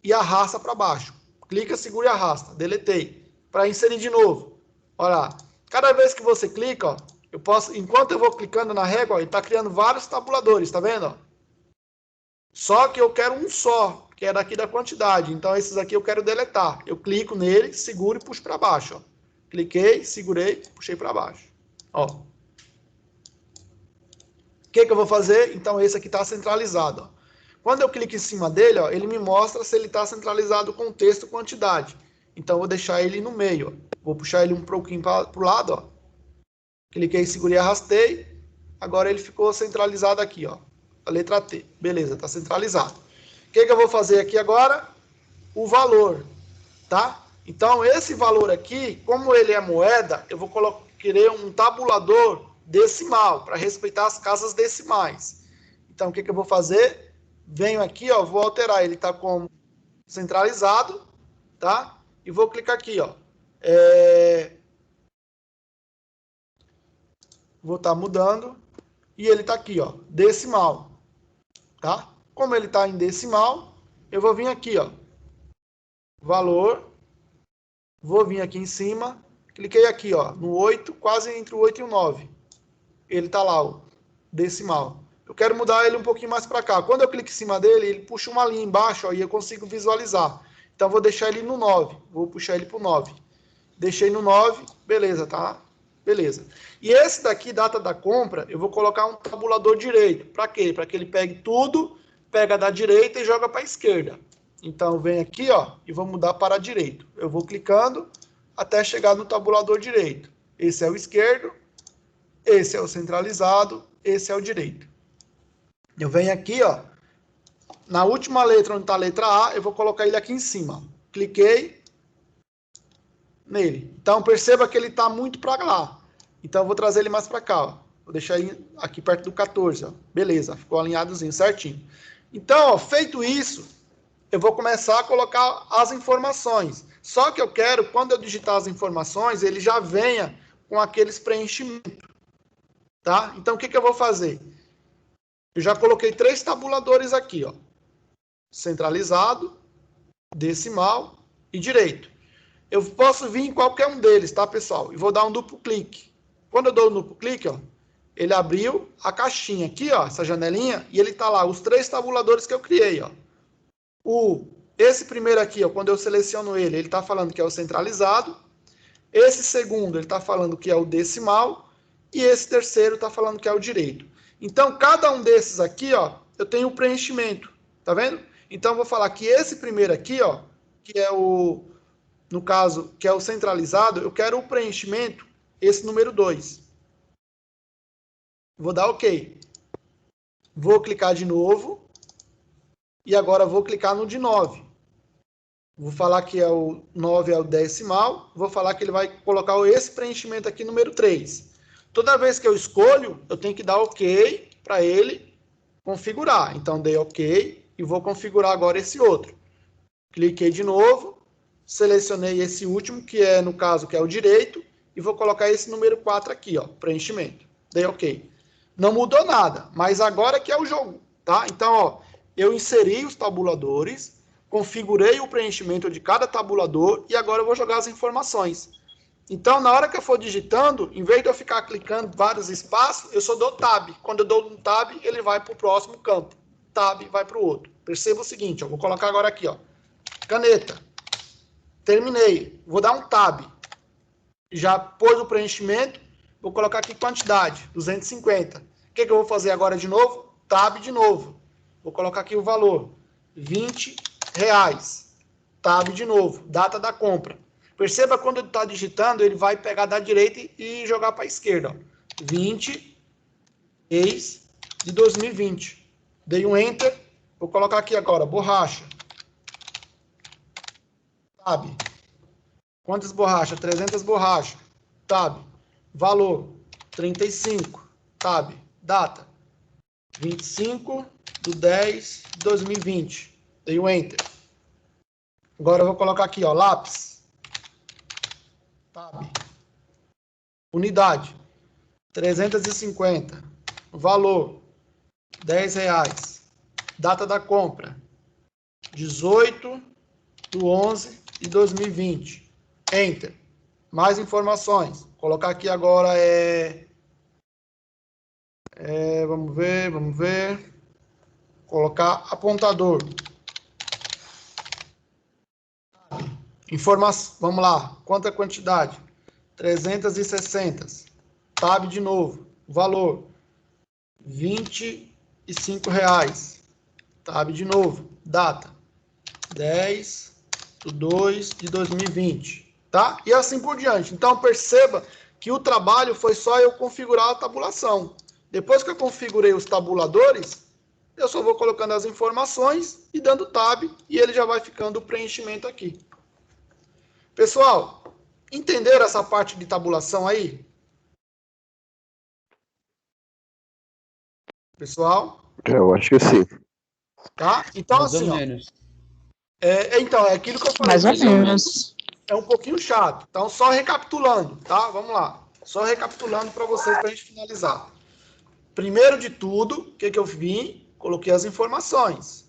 e arrasta para baixo. Clica, segura e arrasta. Deletei. Para inserir de novo. Olha lá. Cada vez que você clica, ó, eu posso, enquanto eu vou clicando na régua, ó, ele está criando vários tabuladores, tá vendo? Ó? Só que eu quero um só. que é daqui da quantidade. Então, esses aqui eu quero deletar. Eu clico nele, seguro e puxo para baixo. Ó. Cliquei, segurei, puxei para baixo. Ó. O que eu vou fazer? Então, esse aqui está centralizado. Ó. Quando eu clico em cima dele, ó, ele me mostra se ele está centralizado com texto e quantidade. Então, eu vou deixar ele no meio. Ó. Vou puxar ele um pouquinho para o lado. Ó. Cliquei, segurei, arrastei. Agora ele ficou centralizado aqui. Ó. A letra T. Beleza, está centralizado. O que eu vou fazer aqui agora? O valor. Tá? Então, esse valor aqui, como ele é moeda, eu vou querer um tabulador decimal, para respeitar as casas decimais. Então, o que eu vou fazer? Venho aqui, ó, vou alterar, ele está como centralizado, tá? E vou clicar aqui, ó. Vou estar mudando, e ele está aqui, ó, decimal, tá? Como ele está em decimal, eu vou vir aqui, ó, valor, vou vir aqui em cima, cliquei aqui, ó, no 8, quase entre o 8 e o 9. Ele está lá, ó, decimal. Eu quero mudar ele um pouquinho mais para cá. Quando eu clico em cima dele, ele puxa uma linha embaixo, ó, e eu consigo visualizar. Então, vou deixar ele no 9. Vou puxar ele para o 9. Deixei no 9, beleza, tá? Beleza. E esse daqui, data da compra, eu vou colocar um tabulador direito. Para quê? Para que ele pegue tudo, pega da direita e joga para a esquerda. Então, vem aqui, ó, e vou mudar para direito. Eu vou clicando até chegar no tabulador direito. Esse é o esquerdo, esse é o centralizado, esse é o direito. Eu venho aqui, ó, na última letra, onde está a letra A, eu vou colocar ele aqui em cima. Cliquei nele. Então, perceba que ele está muito para lá. Então, eu vou trazer ele mais para cá, ó. Vou deixar ele aqui perto do 14, ó. Beleza, ficou alinhadozinho, certinho. Então, ó, feito isso, eu vou começar a colocar as informações. Só que eu quero, quando eu digitar as informações, ele já venha com aqueles preenchimentos. Tá? Então, o que eu vou fazer? Eu já coloquei 3 tabuladores aqui, ó. Centralizado, decimal e direito. Eu posso vir em qualquer um deles, tá, pessoal? E vou dar um duplo clique. Quando eu dou um duplo clique, ó, ele abriu a caixinha aqui, ó, essa janelinha, e ele tá lá, os 3 tabuladores que eu criei, ó. Esse primeiro aqui, ó, quando eu seleciono ele, ele tá falando que é o centralizado. Esse segundo, ele tá falando que é o decimal. E esse terceiro está falando que é o direito. Então, cada um desses aqui, ó, eu tenho o preenchimento. Tá vendo? Então, eu vou falar que esse primeiro aqui, ó, que é o, no caso, que é o centralizado, eu quero o preenchimento, esse número 2. Vou dar OK. Vou clicar de novo. E agora vou clicar no de 9. Vou falar que é o 9 é o decimal. Vou falar que ele vai colocar esse preenchimento aqui, número 3. Toda vez que eu escolho, eu tenho que dar OK para ele configurar. Então, dei OK e vou configurar agora esse outro. Cliquei de novo, selecionei esse último, que é, no caso, que é o direito, e vou colocar esse número 4 aqui, ó, preenchimento. Dei OK. Não mudou nada, mas agora que é o jogo, tá? Então, ó, eu inseri os tabuladores, configurei o preenchimento de cada tabulador e agora eu vou jogar as informações. Então, na hora que eu for digitando, em vez de eu ficar clicando vários espaços, eu só dou Tab. Quando eu dou um Tab, ele vai para o próximo campo. Tab vai para o outro. Perceba o seguinte, ó, vou colocar agora aqui, ó, caneta. Terminei. Vou dar um Tab. Já pôs o preenchimento, vou colocar aqui quantidade, 250. O que eu vou fazer agora de novo? Tab de novo. Vou colocar aqui o valor, R$20. Tab de novo, data da compra. Perceba quando ele está digitando, ele vai pegar da direita e jogar para a esquerda. 20 de 2020. Dei um Enter. Vou colocar aqui agora, borracha. Tab. Quantas borrachas? 300 borrachas. Tab. Valor, 35. Tab. Data, 25/10/2020. Dei um Enter. Agora eu vou colocar aqui, ó, lápis. Tab. Unidade, 350. Valor, R$10. Data da compra, 18/11/2020. Enter. Mais informações. Vou colocar aqui agora vamos ver. Colocar apontador. Vamos lá. Quanta quantidade? 360. Tab de novo. Valor. R$25. Tab de novo. Data. 10/2/2020. Tá? E assim por diante. Então, perceba que o trabalho foi só eu configurar a tabulação. Depois que eu configurei os tabuladores, eu só vou colocando as informações e dando tab, e ele já vai ficando o preenchimento aqui. Pessoal, entenderam essa parte de tabulação aí? Pessoal? Eu acho que sim. Tá? Então, Mais assim, ou ó. menos. Então, é aquilo que eu falei. Mais ou menos. É um pouquinho chato. Então, só recapitulando, tá? Vamos lá. Só recapitulando para vocês, para a gente finalizar. Primeiro de tudo, o que eu vim? Coloquei as informações,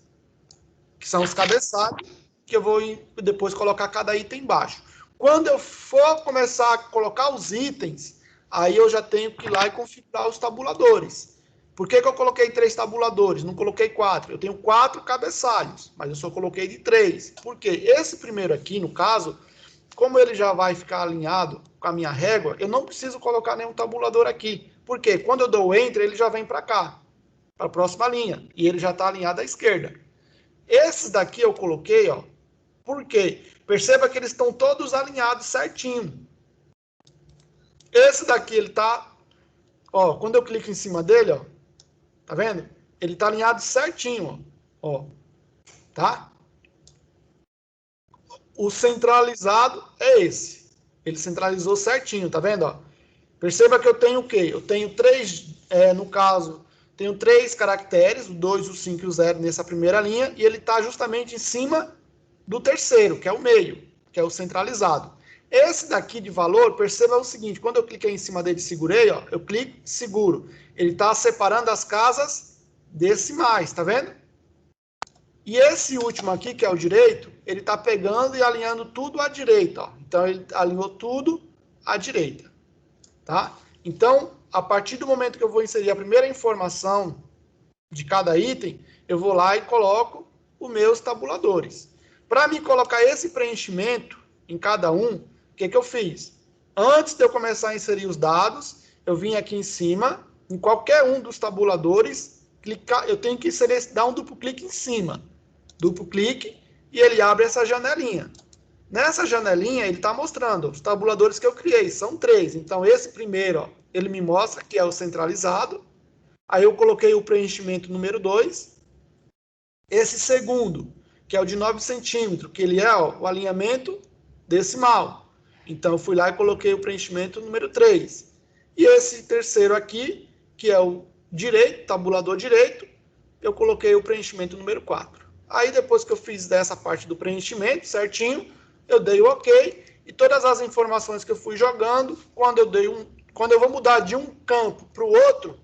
que são os cabeçalhos, que eu vou depois colocar cada item embaixo. Quando eu for começar a colocar os itens, aí eu já tenho que ir lá e configurar os tabuladores. Por que eu coloquei 3 tabuladores? Não coloquei 4. Eu tenho 4 cabeçalhos, mas eu só coloquei de 3. Por quê? Esse primeiro aqui, no caso, como ele já vai ficar alinhado com a minha régua, eu não preciso colocar nenhum tabulador aqui. Por quê? Quando eu dou o Enter, ele já vem para cá, para a próxima linha. E ele já está alinhado à esquerda. Esses daqui eu coloquei, ó. Por quê? Perceba que eles estão todos alinhados certinho. Esse daqui, ele tá... Ó, quando eu clico em cima dele, ó. Tá vendo? Ele tá alinhado certinho, ó. Tá? O centralizado é esse. Ele centralizou certinho, tá vendo? Ó? Perceba que eu tenho o quê? Eu tenho 3, no caso, tenho 3 caracteres, o 2, o 5 e o 0 nessa primeira linha, e ele está justamente em cima do terceiro, que é o meio, que é o centralizado. Esse daqui de valor, perceba o seguinte, quando eu cliquei em cima dele e segurei, ó, eu clico e seguro. Ele está separando as casas decimais, tá vendo? E esse último aqui, que é o direito, ele está pegando e alinhando tudo à direita. Ó. Então, ele alinhou tudo à direita. Tá? Então, a partir do momento que eu vou inserir a primeira informação de cada item, eu vou lá e coloco os meus tabuladores. Para me colocar esse preenchimento em cada um, o que eu fiz? Antes de eu começar a inserir os dados, eu vim aqui em cima, em qualquer um dos tabuladores, clicar, eu tenho que dar um duplo clique em cima. Duplo clique e ele abre essa janelinha. Nessa janelinha, ele está mostrando os tabuladores que eu criei, são 3. Então, esse primeiro, ó, ele me mostra que é o centralizado. Aí eu coloquei o preenchimento número 2. Esse segundo, que é o de 9 centímetros, que ele é o alinhamento decimal. Então, eu fui lá e coloquei o preenchimento número 3. E esse terceiro aqui, que é o direito, tabulador direito, eu coloquei o preenchimento número 4. Aí, depois que eu fiz dessa parte do preenchimento certinho, eu dei o OK, e todas as informações que eu fui jogando, quando eu vou mudar de um campo para o outro,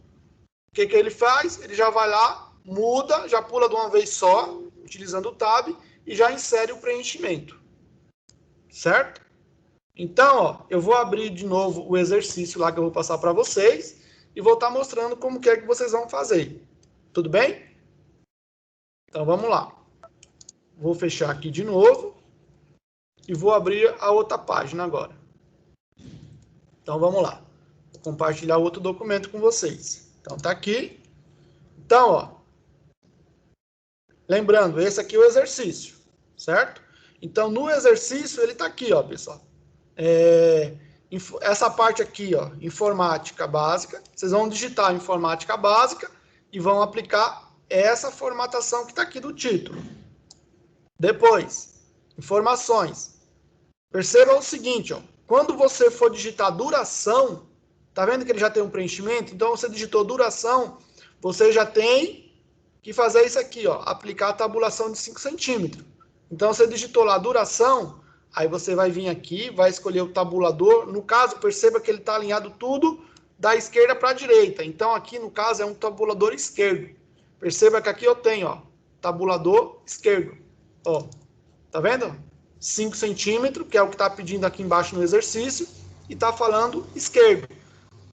o que ele faz? Ele já vai lá, muda, já pula de uma vez só, utilizando o Tab, e já insere o preenchimento. Certo? Então, ó, eu vou abrir de novo o exercício lá que eu vou passar para vocês, e vou estar mostrando como que é que vocês vão fazer. Tudo bem? Então, vamos lá. Vou fechar aqui de novo. E vou abrir a outra página agora. Então, vamos lá. Vou compartilhar outro documento com vocês. Então, tá aqui. Então, ó. Lembrando, esse aqui é o exercício, certo? Então, no exercício, ele tá aqui, ó, pessoal. Essa parte aqui, ó, informática básica. Vocês vão digitar informática básica e vão aplicar essa formatação que tá aqui do título. Depois, informações. Perceba o seguinte, ó, quando você for digitar duração, tá vendo que ele já tem um preenchimento? Então, você digitou duração, você já tem que fazer isso aqui, ó, aplicar a tabulação de 5 centímetros. Então, você digitou lá duração, aí você vai vir aqui, vai escolher o tabulador. No caso, perceba que ele está alinhado tudo da esquerda para a direita. Então, aqui, no caso, é um tabulador esquerdo. Perceba que aqui eu tenho, ó, tabulador esquerdo. Ó, tá vendo? 5 centímetros, que é o que está pedindo aqui embaixo no exercício, e está falando esquerdo.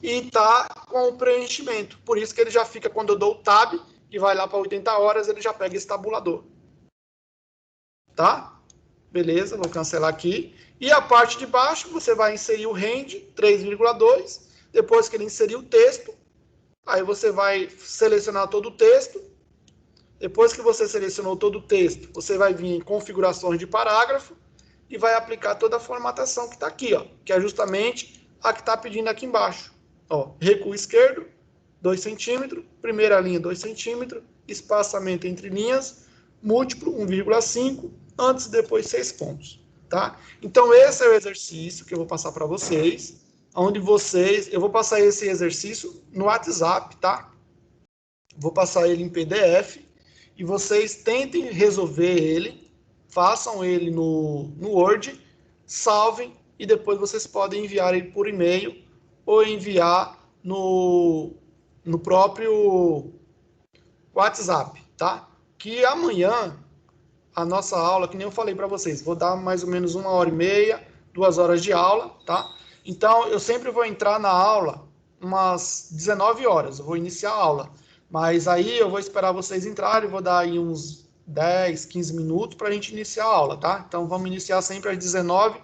E está com o preenchimento. Por isso que ele já fica, quando eu dou o Tab, que vai lá para 80 horas, ele já pega esse tabulador. Tá? Beleza, vou cancelar aqui. E a parte de baixo, você vai inserir o range 3,2. Depois que ele inserir o texto, aí você vai selecionar todo o texto. Depois que você selecionou todo o texto, você vai vir em configurações de parágrafo e vai aplicar toda a formatação que está aqui, ó, que é justamente a que está pedindo aqui embaixo. Ó, recuo esquerdo, 2 centímetros, primeira linha 2 centímetros, espaçamento entre linhas, múltiplo 1,5, antes e depois 6 pontos. Tá? Então, esse é o exercício que eu vou passar para vocês, onde eu vou passar esse exercício no WhatsApp, tá? Vou passar ele em PDF, e vocês tentem resolver ele, façam ele no Word, salvem, e depois vocês podem enviar ele por e-mail, ou enviar no próprio WhatsApp, tá? Que amanhã, a nossa aula, que nem eu falei para vocês, vou dar mais ou menos 1h30, 2 horas de aula, tá? Então, eu sempre vou entrar na aula umas 19 horas, eu vou iniciar a aula. Mas aí eu vou esperar vocês entrarem, vou dar aí uns 10, 15 minutos para a gente iniciar a aula, tá? Então, vamos iniciar sempre às 19h10,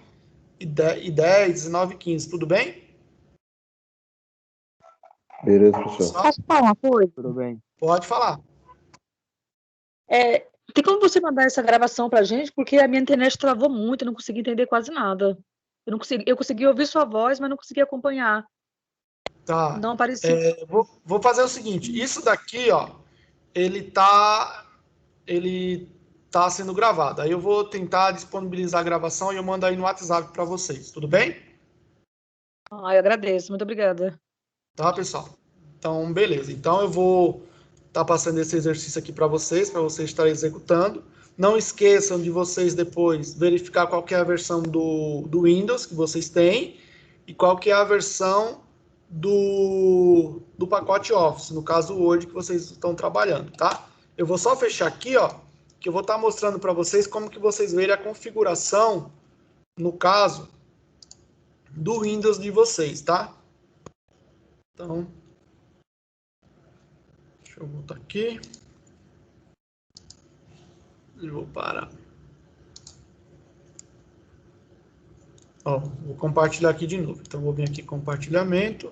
19h15, tudo bem? Beleza, professor. Posso falar uma coisa? Tudo bem. Pode falar. Tem como você mandar essa gravação pra gente? Porque a minha internet travou muito, eu não consegui entender quase nada. Eu consegui ouvir sua voz, mas não consegui acompanhar. Tá. Não aparecia. Vou fazer o seguinte, isso daqui, ó, ele tá sendo gravado. Aí eu vou tentar disponibilizar a gravação e eu mando aí no WhatsApp para vocês, tudo bem? Eu agradeço, muito obrigada. Tá, pessoal? Então, beleza. Então, eu vou estar passando esse exercício aqui para vocês estarem executando. Não esqueçam de vocês depois verificar qual que é a versão do Windows que vocês têm e qual que é a versão do pacote Office, no caso o Word que vocês estão trabalhando, tá? Eu vou só fechar aqui, ó, que eu vou estar mostrando para vocês como que vocês verem a configuração, no caso, do Windows de vocês, tá? Então, deixa eu voltar aqui. E vou parar. Ó, vou compartilhar aqui de novo. Então, vou vir aqui compartilhamento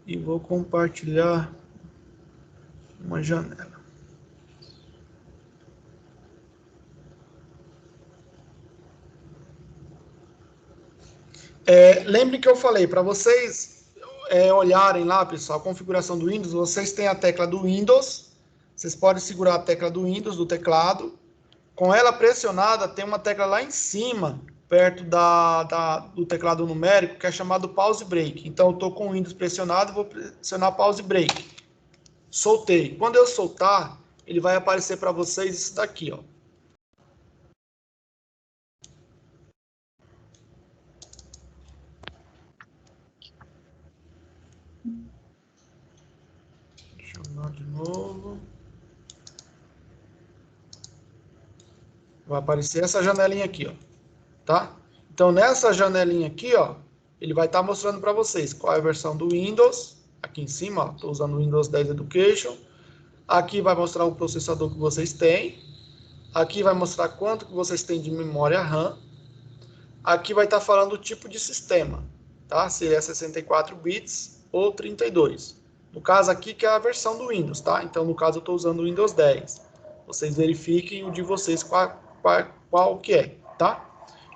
e vou compartilhar uma janela. Lembre que eu falei para vocês olharem lá, pessoal, a configuração do Windows. Vocês têm a tecla do Windows. Vocês podem segurar a tecla do Windows do teclado. Com ela pressionada, tem uma tecla lá em cima, perto do teclado numérico, que é chamado Pause Break. Então, eu estou com o Windows pressionado e vou pressionar Pause Break. Soltei. Quando eu soltar, ele vai aparecer para vocês isso daqui, ó. Deixa eu chamar de novo. Vai aparecer essa janelinha aqui, ó. Tá? Então, nessa janelinha aqui, ó, ele vai estar mostrando para vocês qual é a versão do Windows. Aqui em cima, ó, estou usando o Windows 10 Education. Aqui vai mostrar o processador que vocês têm. Aqui vai mostrar quanto que vocês têm de memória RAM. Aqui vai estar falando o tipo de sistema, tá? Se é 64 bits ou 32. No caso aqui, que é a versão do Windows, tá? Então, no caso, eu estou usando o Windows 10. Vocês verifiquem o de vocês qual que é, tá?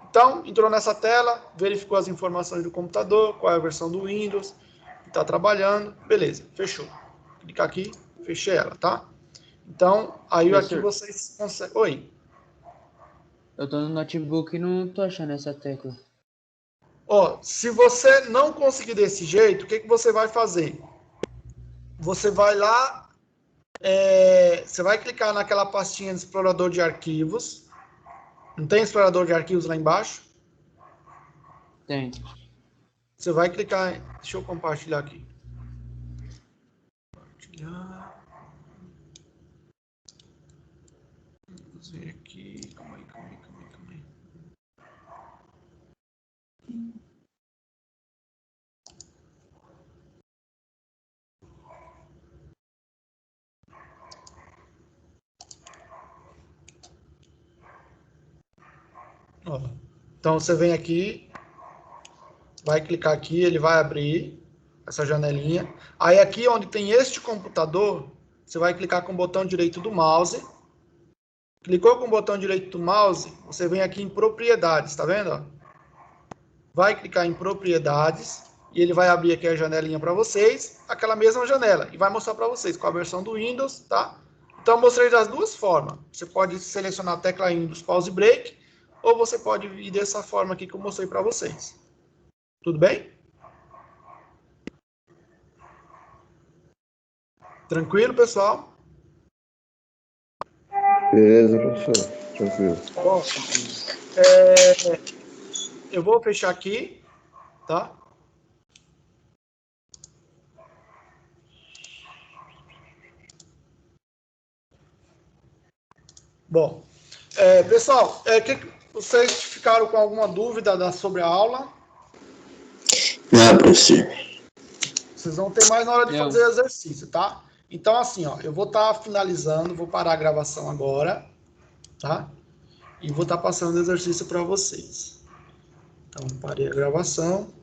Então, entrou nessa tela, verificou as informações do computador, qual é a versão do Windows, que está trabalhando, beleza, fechou. Clicar aqui, fechei ela, tá? Então, aí Professor, aqui vocês conseguem... Oi. eu tô no notebook e não tô achando essa tecla. Ó, se você não conseguir desse jeito, o que você vai fazer? Você vai lá, você vai clicar naquela pastinha de explorador de arquivos. Não tem explorador de arquivos lá embaixo? Tem. Você vai clicar... Deixa eu compartilhar aqui. Compartilhar. Vamos ver aqui. Calma aí. Ó. Então, você vem aqui, vai clicar aqui, ele vai abrir essa janelinha. Aí, aqui onde tem este computador, você vai clicar com o botão direito do mouse. Clicou com o botão direito do mouse, você vem aqui em propriedades, tá vendo? Vai clicar em propriedades e ele vai abrir aqui a janelinha para vocês, aquela mesma janela, e vai mostrar para vocês qual a versão do Windows, tá? Então, eu mostrei das duas formas. Você pode selecionar a tecla Windows Pause Break, ou você pode ir dessa forma aqui que eu mostrei para vocês. Tudo bem? Tranquilo, pessoal? Beleza, professor. Tranquilo. Bom, eu vou fechar aqui, tá? Bom, pessoal, vocês ficaram com alguma dúvida sobre a aula? Não, professor. Vocês vão ter mais na hora de Não. fazer exercício, tá? Então, assim, ó, eu vou estar finalizando, vou parar a gravação agora, tá? E vou estar passando o exercício para vocês. Então, parei a gravação.